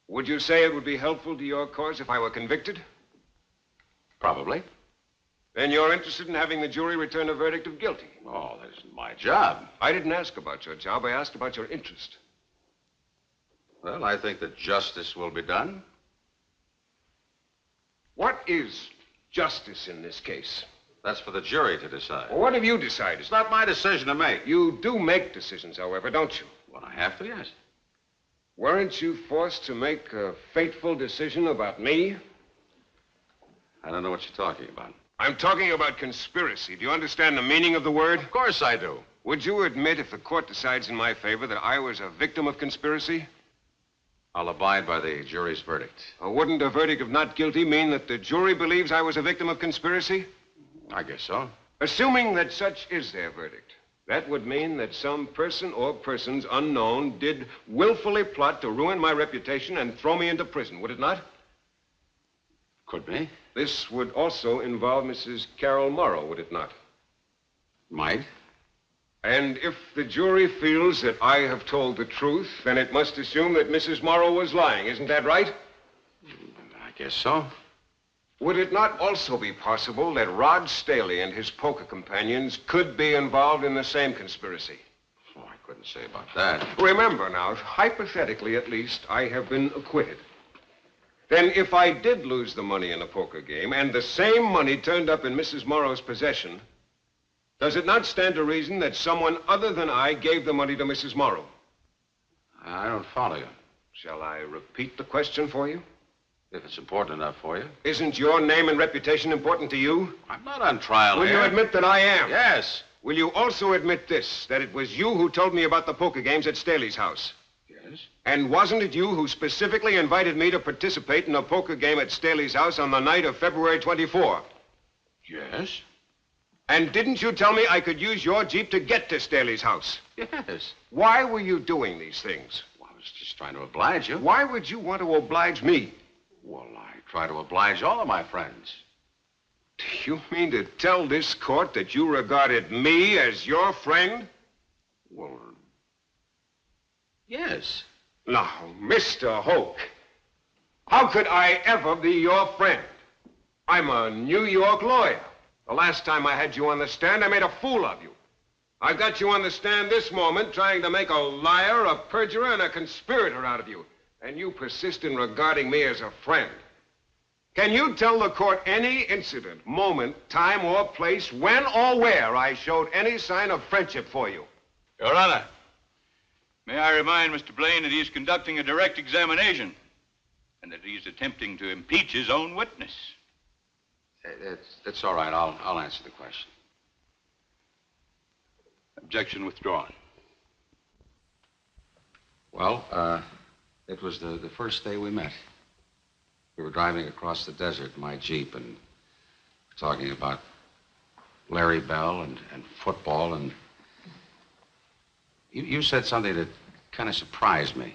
Would you say it would be helpful to your cause if I were convicted? Probably. Then you're interested in having the jury return a verdict of guilty? Oh, that isn't my job. I didn't ask about your job. I asked about your interest. Well, I think that justice will be done. What is justice in this case? That's for the jury to decide. Well, what have you decided? It's not my decision to make. You do make decisions, however, don't you? When I have to, yes. Weren't you forced to make a fateful decision about me? I don't know what you're talking about. I'm talking about conspiracy. Do you understand the meaning of the word? Of course I do. Would you admit, if the court decides in my favor, that I was a victim of conspiracy? I'll abide by the jury's verdict. Or wouldn't a verdict of not guilty mean that the jury believes I was a victim of conspiracy? I guess so. Assuming that such is their verdict, that would mean that some person or persons unknown did willfully plot to ruin my reputation and throw me into prison, would it not? Could be. This would also involve Mrs. Carol Morrow, would it not? Might. And if the jury feels that I have told the truth, then it must assume that Mrs. Morrow was lying. Isn't that right? I guess so. Would it not also be possible that Rod Staley and his poker companions could be involved in the same conspiracy? Oh, I couldn't say about that. Remember now, hypothetically at least, I have been acquitted. Then if I did lose the money in a poker game and the same money turned up in Mrs. Morrow's possession, does it not stand to reason that someone other than I gave the money to Mrs. Morrow? I don't follow you. Shall I repeat the question for you? If it's important enough for you. Isn't your name and reputation important to you? I'm not on trial Will here. you admit that I am? Yes. Will you also admit this, that it was you who told me about the poker games at Staley's house? Yes. And wasn't it you who specifically invited me to participate in a poker game at Staley's house on the night of February 24? Yes. And didn't you tell me I could use your Jeep to get to Staley's house? Yes. Why were you doing these things? Well, I was just trying to oblige you. Why would you want to oblige me? Well, I try to oblige all of my friends. Do you mean to tell this court that you regarded me as your friend? Well, yes. Now, Mr. Hoke, how could I ever be your friend? I'm a New York lawyer. The last time I had you on the stand, I made a fool of you. I've got you on the stand this moment trying to make a liar, a perjurer, and a conspirator out of you. And you persist in regarding me as a friend. Can you tell the court any incident, moment, time, or place, when or where I showed any sign of friendship for you? Your Honor, may I remind Mr. Blaine that he's conducting a direct examination and that he's attempting to impeach his own witness. It's all right. I'll answer the question. Objection withdrawn. Well, it was the first day we met. We were driving across the desert in my Jeep and talking about Larry Bell and football, and you said something that kind of surprised me.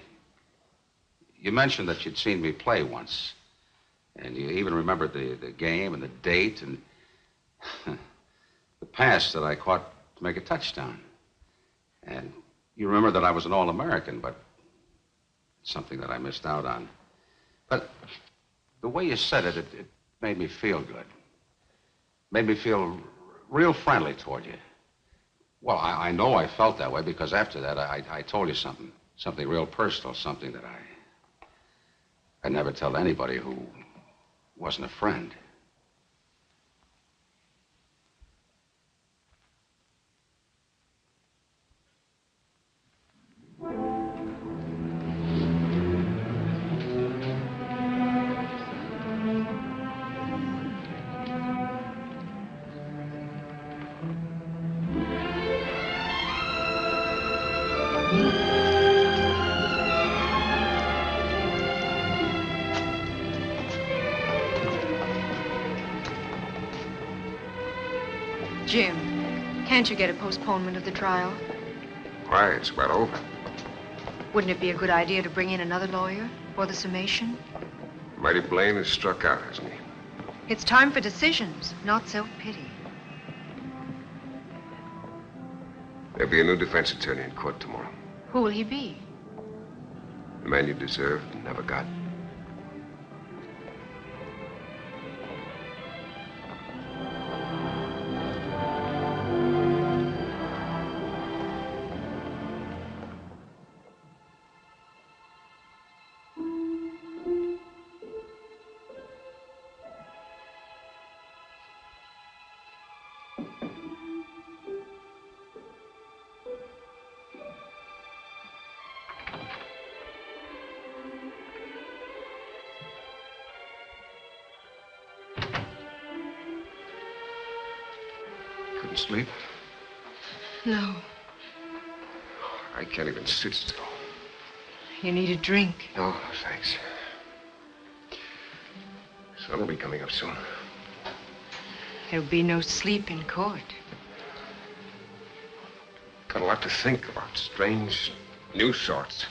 You mentioned that you'd seen me play once, and you even remembered the game and the date and the pass that I caught to make a touchdown. And you remember that I was an All-American, but something that I missed out on. But the way you said it, it made me feel good. Made me feel real friendly toward you. Well, I know I felt that way because after that, I told you something real personal, something that I'd never tell anybody who wasn't a friend. Jim, can't you get a postponement of the trial? Why, it's about over. Wouldn't it be a good idea to bring in another lawyer for the summation? Mighty Blaine has struck out, hasn't he? It's time for decisions, not self-pity. There'll be a new defense attorney in court tomorrow. Who will he be? The man you deserved and never got. Couldn't sleep? No. I can't even sit still. You need a drink. No, thanks. Sun will be coming up soon. There'll be no sleep in court. Got a lot to think about. Strange, new sorts.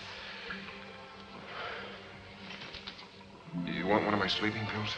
You want one of my sleeping pills?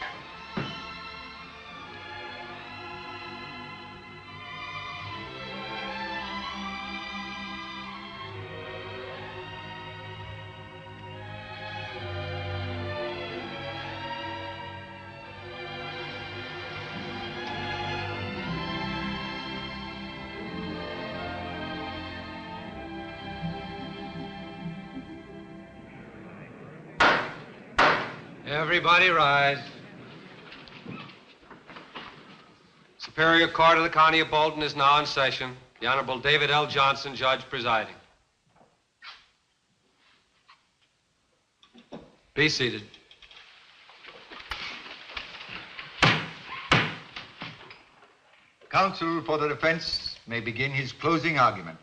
Everybody rise. Superior Court of the County of Bolton is now in session. The Honorable David L. Johnson, judge presiding. Be seated. Counsel for the defense may begin his closing argument.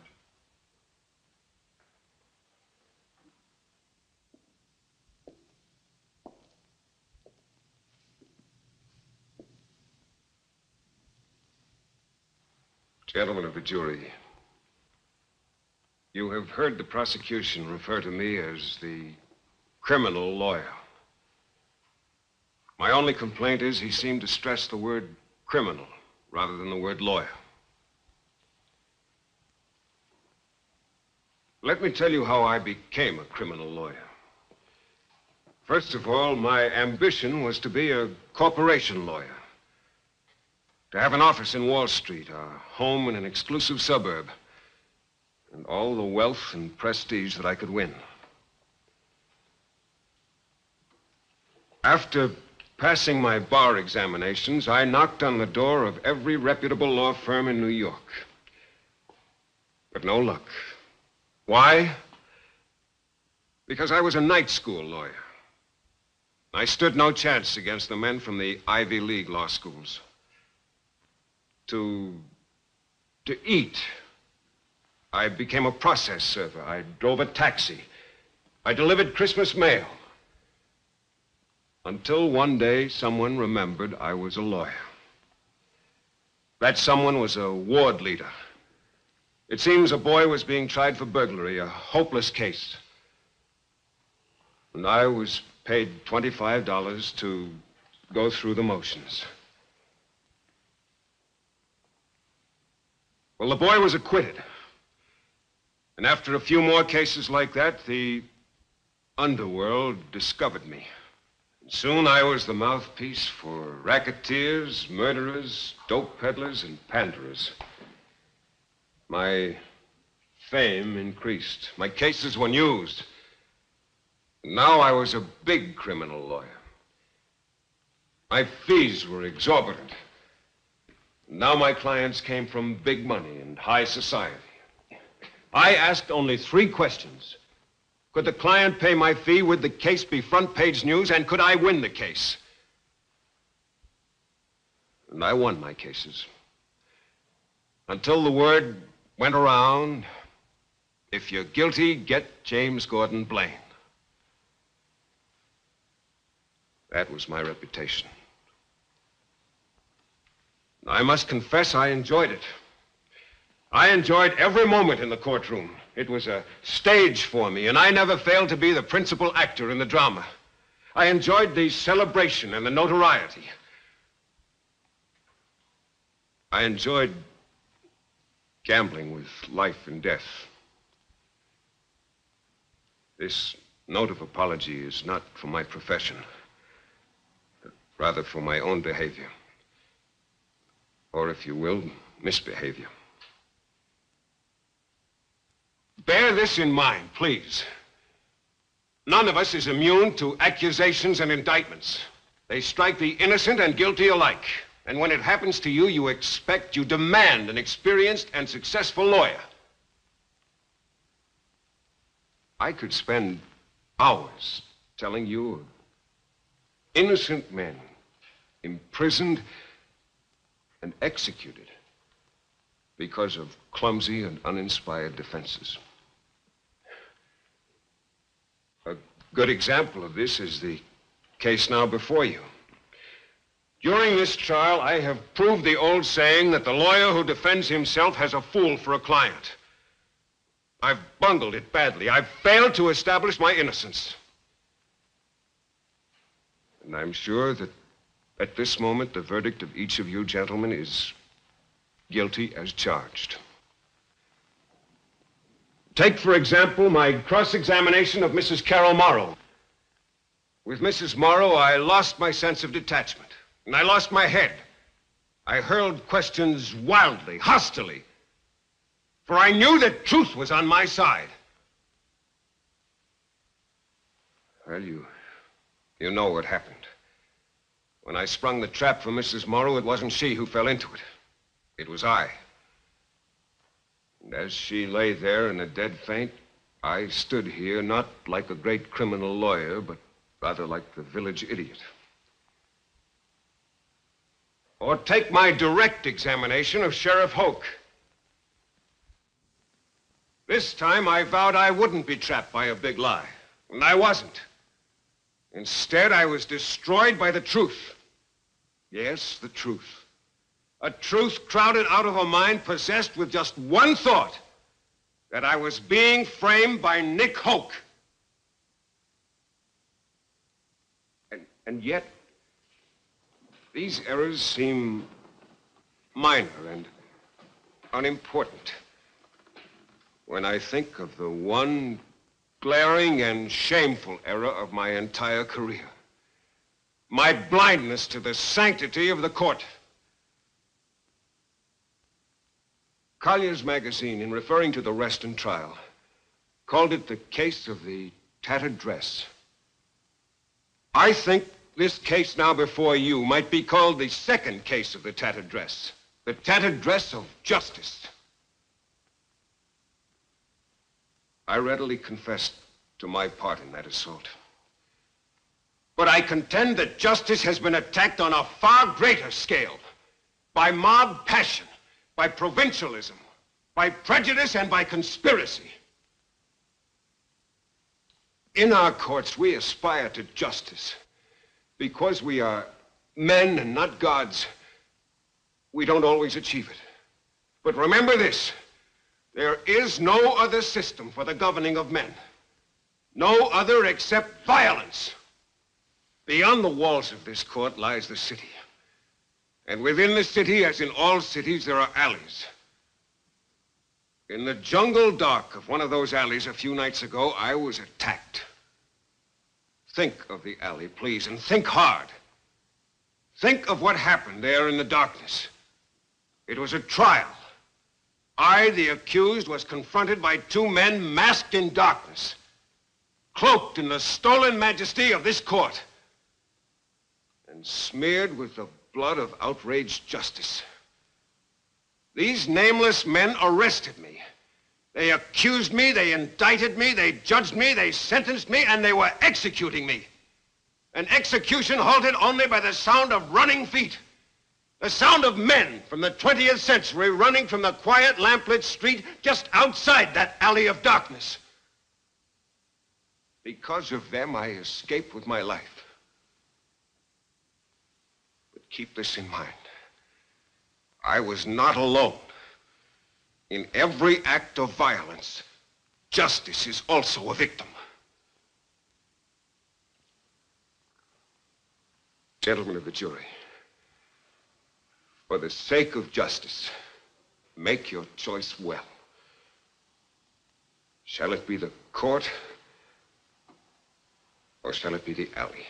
Gentlemen of the jury, you have heard the prosecution refer to me as the criminal lawyer. My only complaint is he seemed to stress the word criminal rather than the word lawyer. Let me tell you how I became a criminal lawyer. First of all, my ambition was to be a corporation lawyer. To have an office in Wall Street, a home in an exclusive suburb, and all the wealth and prestige that I could win. After passing my bar examinations, I knocked on the door of every reputable law firm in New York. But no luck. Why? Because I was a night school lawyer. I stood no chance against the men from the Ivy League law schools. To eat, I became a process server. I drove a taxi. I delivered Christmas mail. Until one day, someone remembered I was a lawyer. That someone was a ward leader. It seems a boy was being tried for burglary, a hopeless case. And I was paid $25 to go through the motions. Well, the boy was acquitted. And after a few more cases like that, the underworld discovered me. And soon I was the mouthpiece for racketeers, murderers, dope peddlers, and panderers. My fame increased. My cases were used. Now I was a big criminal lawyer. My fees were exorbitant. Now my clients came from big money and high society. I asked only 3 questions. Could the client pay my fee? Would the case be front page news? And could I win the case? And I won my cases. Until the word went around, if you're guilty, get James Gordon Blaine. That was my reputation. I must confess I enjoyed it. I enjoyed every moment in the courtroom. It was a stage for me, and I never failed to be the principal actor in the drama. I enjoyed the celebration and the notoriety. I enjoyed gambling with life and death. This note of apology is not for my profession, but rather for my own behavior. Or, if you will, misbehavior. Bear this in mind, please. None of us is immune to accusations and indictments. They strike the innocent and guilty alike. And when it happens to you, you demand an experienced and successful lawyer. I could spend hours telling you of innocent men imprisoned and executed because of clumsy and uninspired defenses. A good example of this is the case now before you. During this trial, I have proved the old saying that the lawyer who defends himself has a fool for a client. I've bungled it badly. I've failed to establish my innocence. And I'm sure that at this moment, the verdict of each of you gentlemen is guilty as charged. Take, for example, my cross-examination of Mrs. Carol Morrow. With Mrs. Morrow, I lost my sense of detachment, and I lost my head. I hurled questions wildly, hostilely, for I knew that truth was on my side. Well, you know what happened. When I sprung the trap for Mrs. Morrow, it wasn't she who fell into it. It was I. And as she lay there in a dead faint, I stood here not like a great criminal lawyer, but rather like the village idiot. Or take my direct examination of Sheriff Hoke. This time I vowed I wouldn't be trapped by a big lie. And I wasn't. Instead, I was destroyed by the truth. Yes, the truth. A truth crowded out of a mind possessed with just one thought. That I was being framed by Nick Hoke. And yet, these errors seem minor and unimportant when I think of the one glaring and shameful error of my entire career. My blindness to the sanctity of the court. Collier's magazine, in referring to the Reston trial, called it the case of the tattered dress. I think this case now before you might be called the second case of the tattered dress. The tattered dress of justice. I readily confessed to my part in that assault. But I contend that justice has been attacked on a far greater scale by mob passion, by provincialism, by prejudice, and by conspiracy. In our courts, we aspire to justice. Because we are men and not gods, we don't always achieve it. But remember this, there is no other system for the governing of men. No other except violence. Beyond the walls of this court lies the city. And within the city, as in all cities, there are alleys. In the jungle dark of one of those alleys a few nights ago, I was attacked. Think of the alley, please, and think hard. Think of what happened there in the darkness. It was a trial. I, the accused, was confronted by two men masked in darkness, cloaked in the stolen majesty of this court, and smeared with the blood of outraged justice. These nameless men arrested me. They accused me, they indicted me, they judged me, they sentenced me, and they were executing me. An execution halted only by the sound of running feet. The sound of men from the 20th century running from the quiet lamplit street just outside that alley of darkness. Because of them, I escaped with my life. But keep this in mind. I was not alone. In every act of violence, justice is also a victim. Gentlemen of the jury, for the sake of justice, make your choice well. Shall it be the court, or shall it be the alley?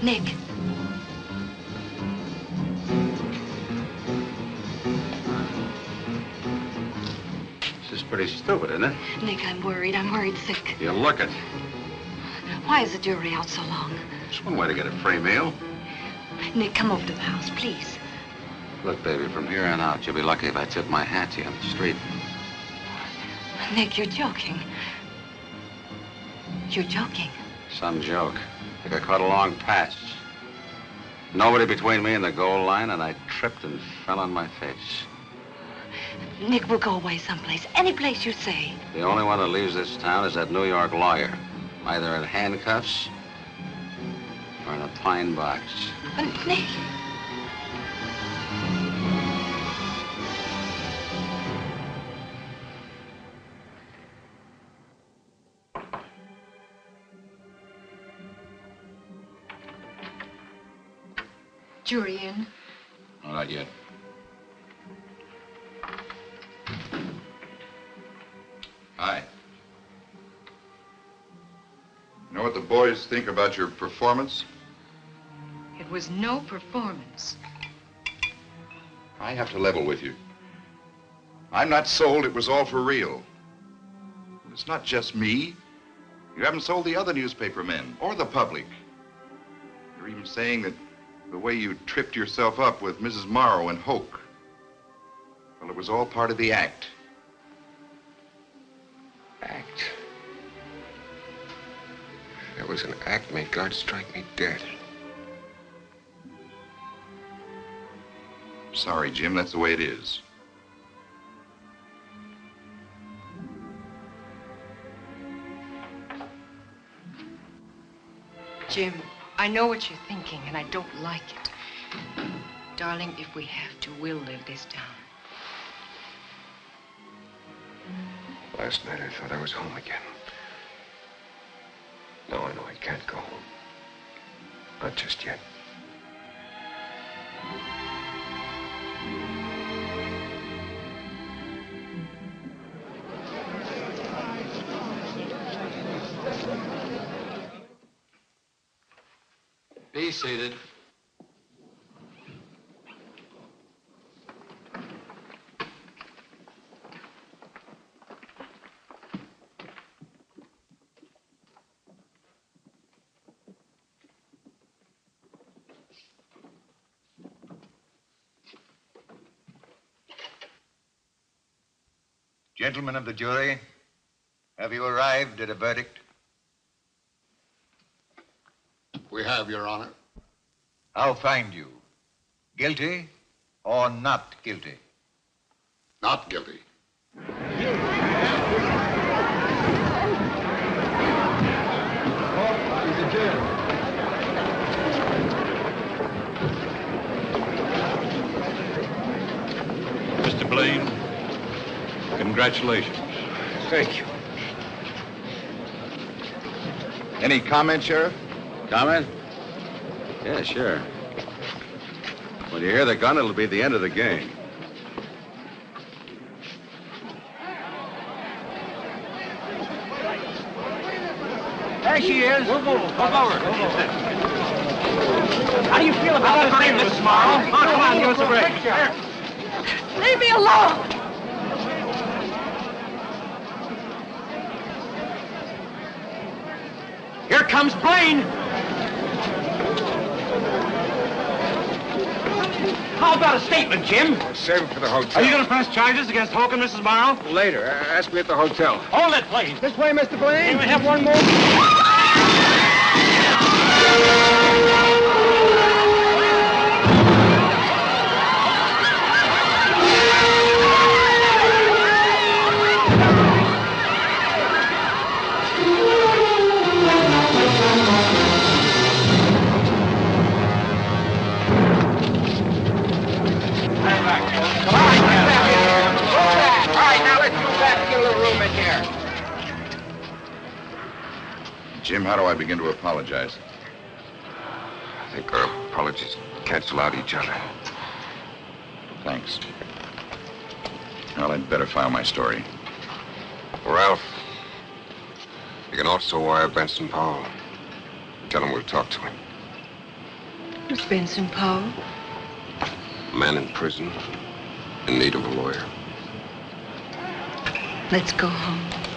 Nick. This is pretty stupid, isn't it? Nick, I'm worried. I'm worried sick. You look it. Why is the jury out so long? It's one way to get a free meal. Nick, come over to the house, please. Look, baby, from here on out, you'll be lucky if I tip my hat to you on the street. Nick, you're joking. You're joking. Some joke. Like I caught a long pass. Nobody between me and the goal line, and I tripped and fell on my face. Nick, we'll go away someplace. Any place you say. The only one that leaves this town is that New York lawyer. Either in handcuffs or in a pine box. But Nick... Jury in? No, not yet. Hi. You know what the boys think about your performance? It was no performance. I have to level with you. I'm not sold it was all for real. It's not just me. You haven't sold the other newspaper men or the public. You're even saying that the way you tripped yourself up with Mrs. Morrow and Hoke, well, it was all part of the act. Act? That was an act, may God strike me dead. Sorry, Jim, that's the way it is. Jim, I know what you're thinking, and I don't like it. Darling, if we have to, we'll live this down. Last night I thought I was home again. Now I know I can't go home. Not just yet. Be seated. Gentlemen of the jury, have you arrived at a verdict? We have, Your Honor. How find you? Guilty or not guilty? Not guilty. Mr. Blaine, congratulations. Thank you. Any comment, Sheriff? Comment? Yeah, sure. When you hear the gun, it'll be the end of the game. There she is. Move over. How do you feel about the claim, Mrs. Morrow? Oh, come on, give us a break. Leave me alone! Here comes Blaine. How about a statement, Jim? I'll save it for the hotel. Are you going to press charges against Hoke and Mrs. Morrow? Later. Ask me at the hotel. Hold it, please. This way, Mr. Blaine. May we have one more? Jim, how do I begin to apologize? I think our apologies cancel out each other. Thanks. Well, I'd better file my story. Ralph, you can also wire Benson Powell. Tell him we'll talk to him. Who's Benson Powell? A man in prison, in need of a lawyer. Let's go home.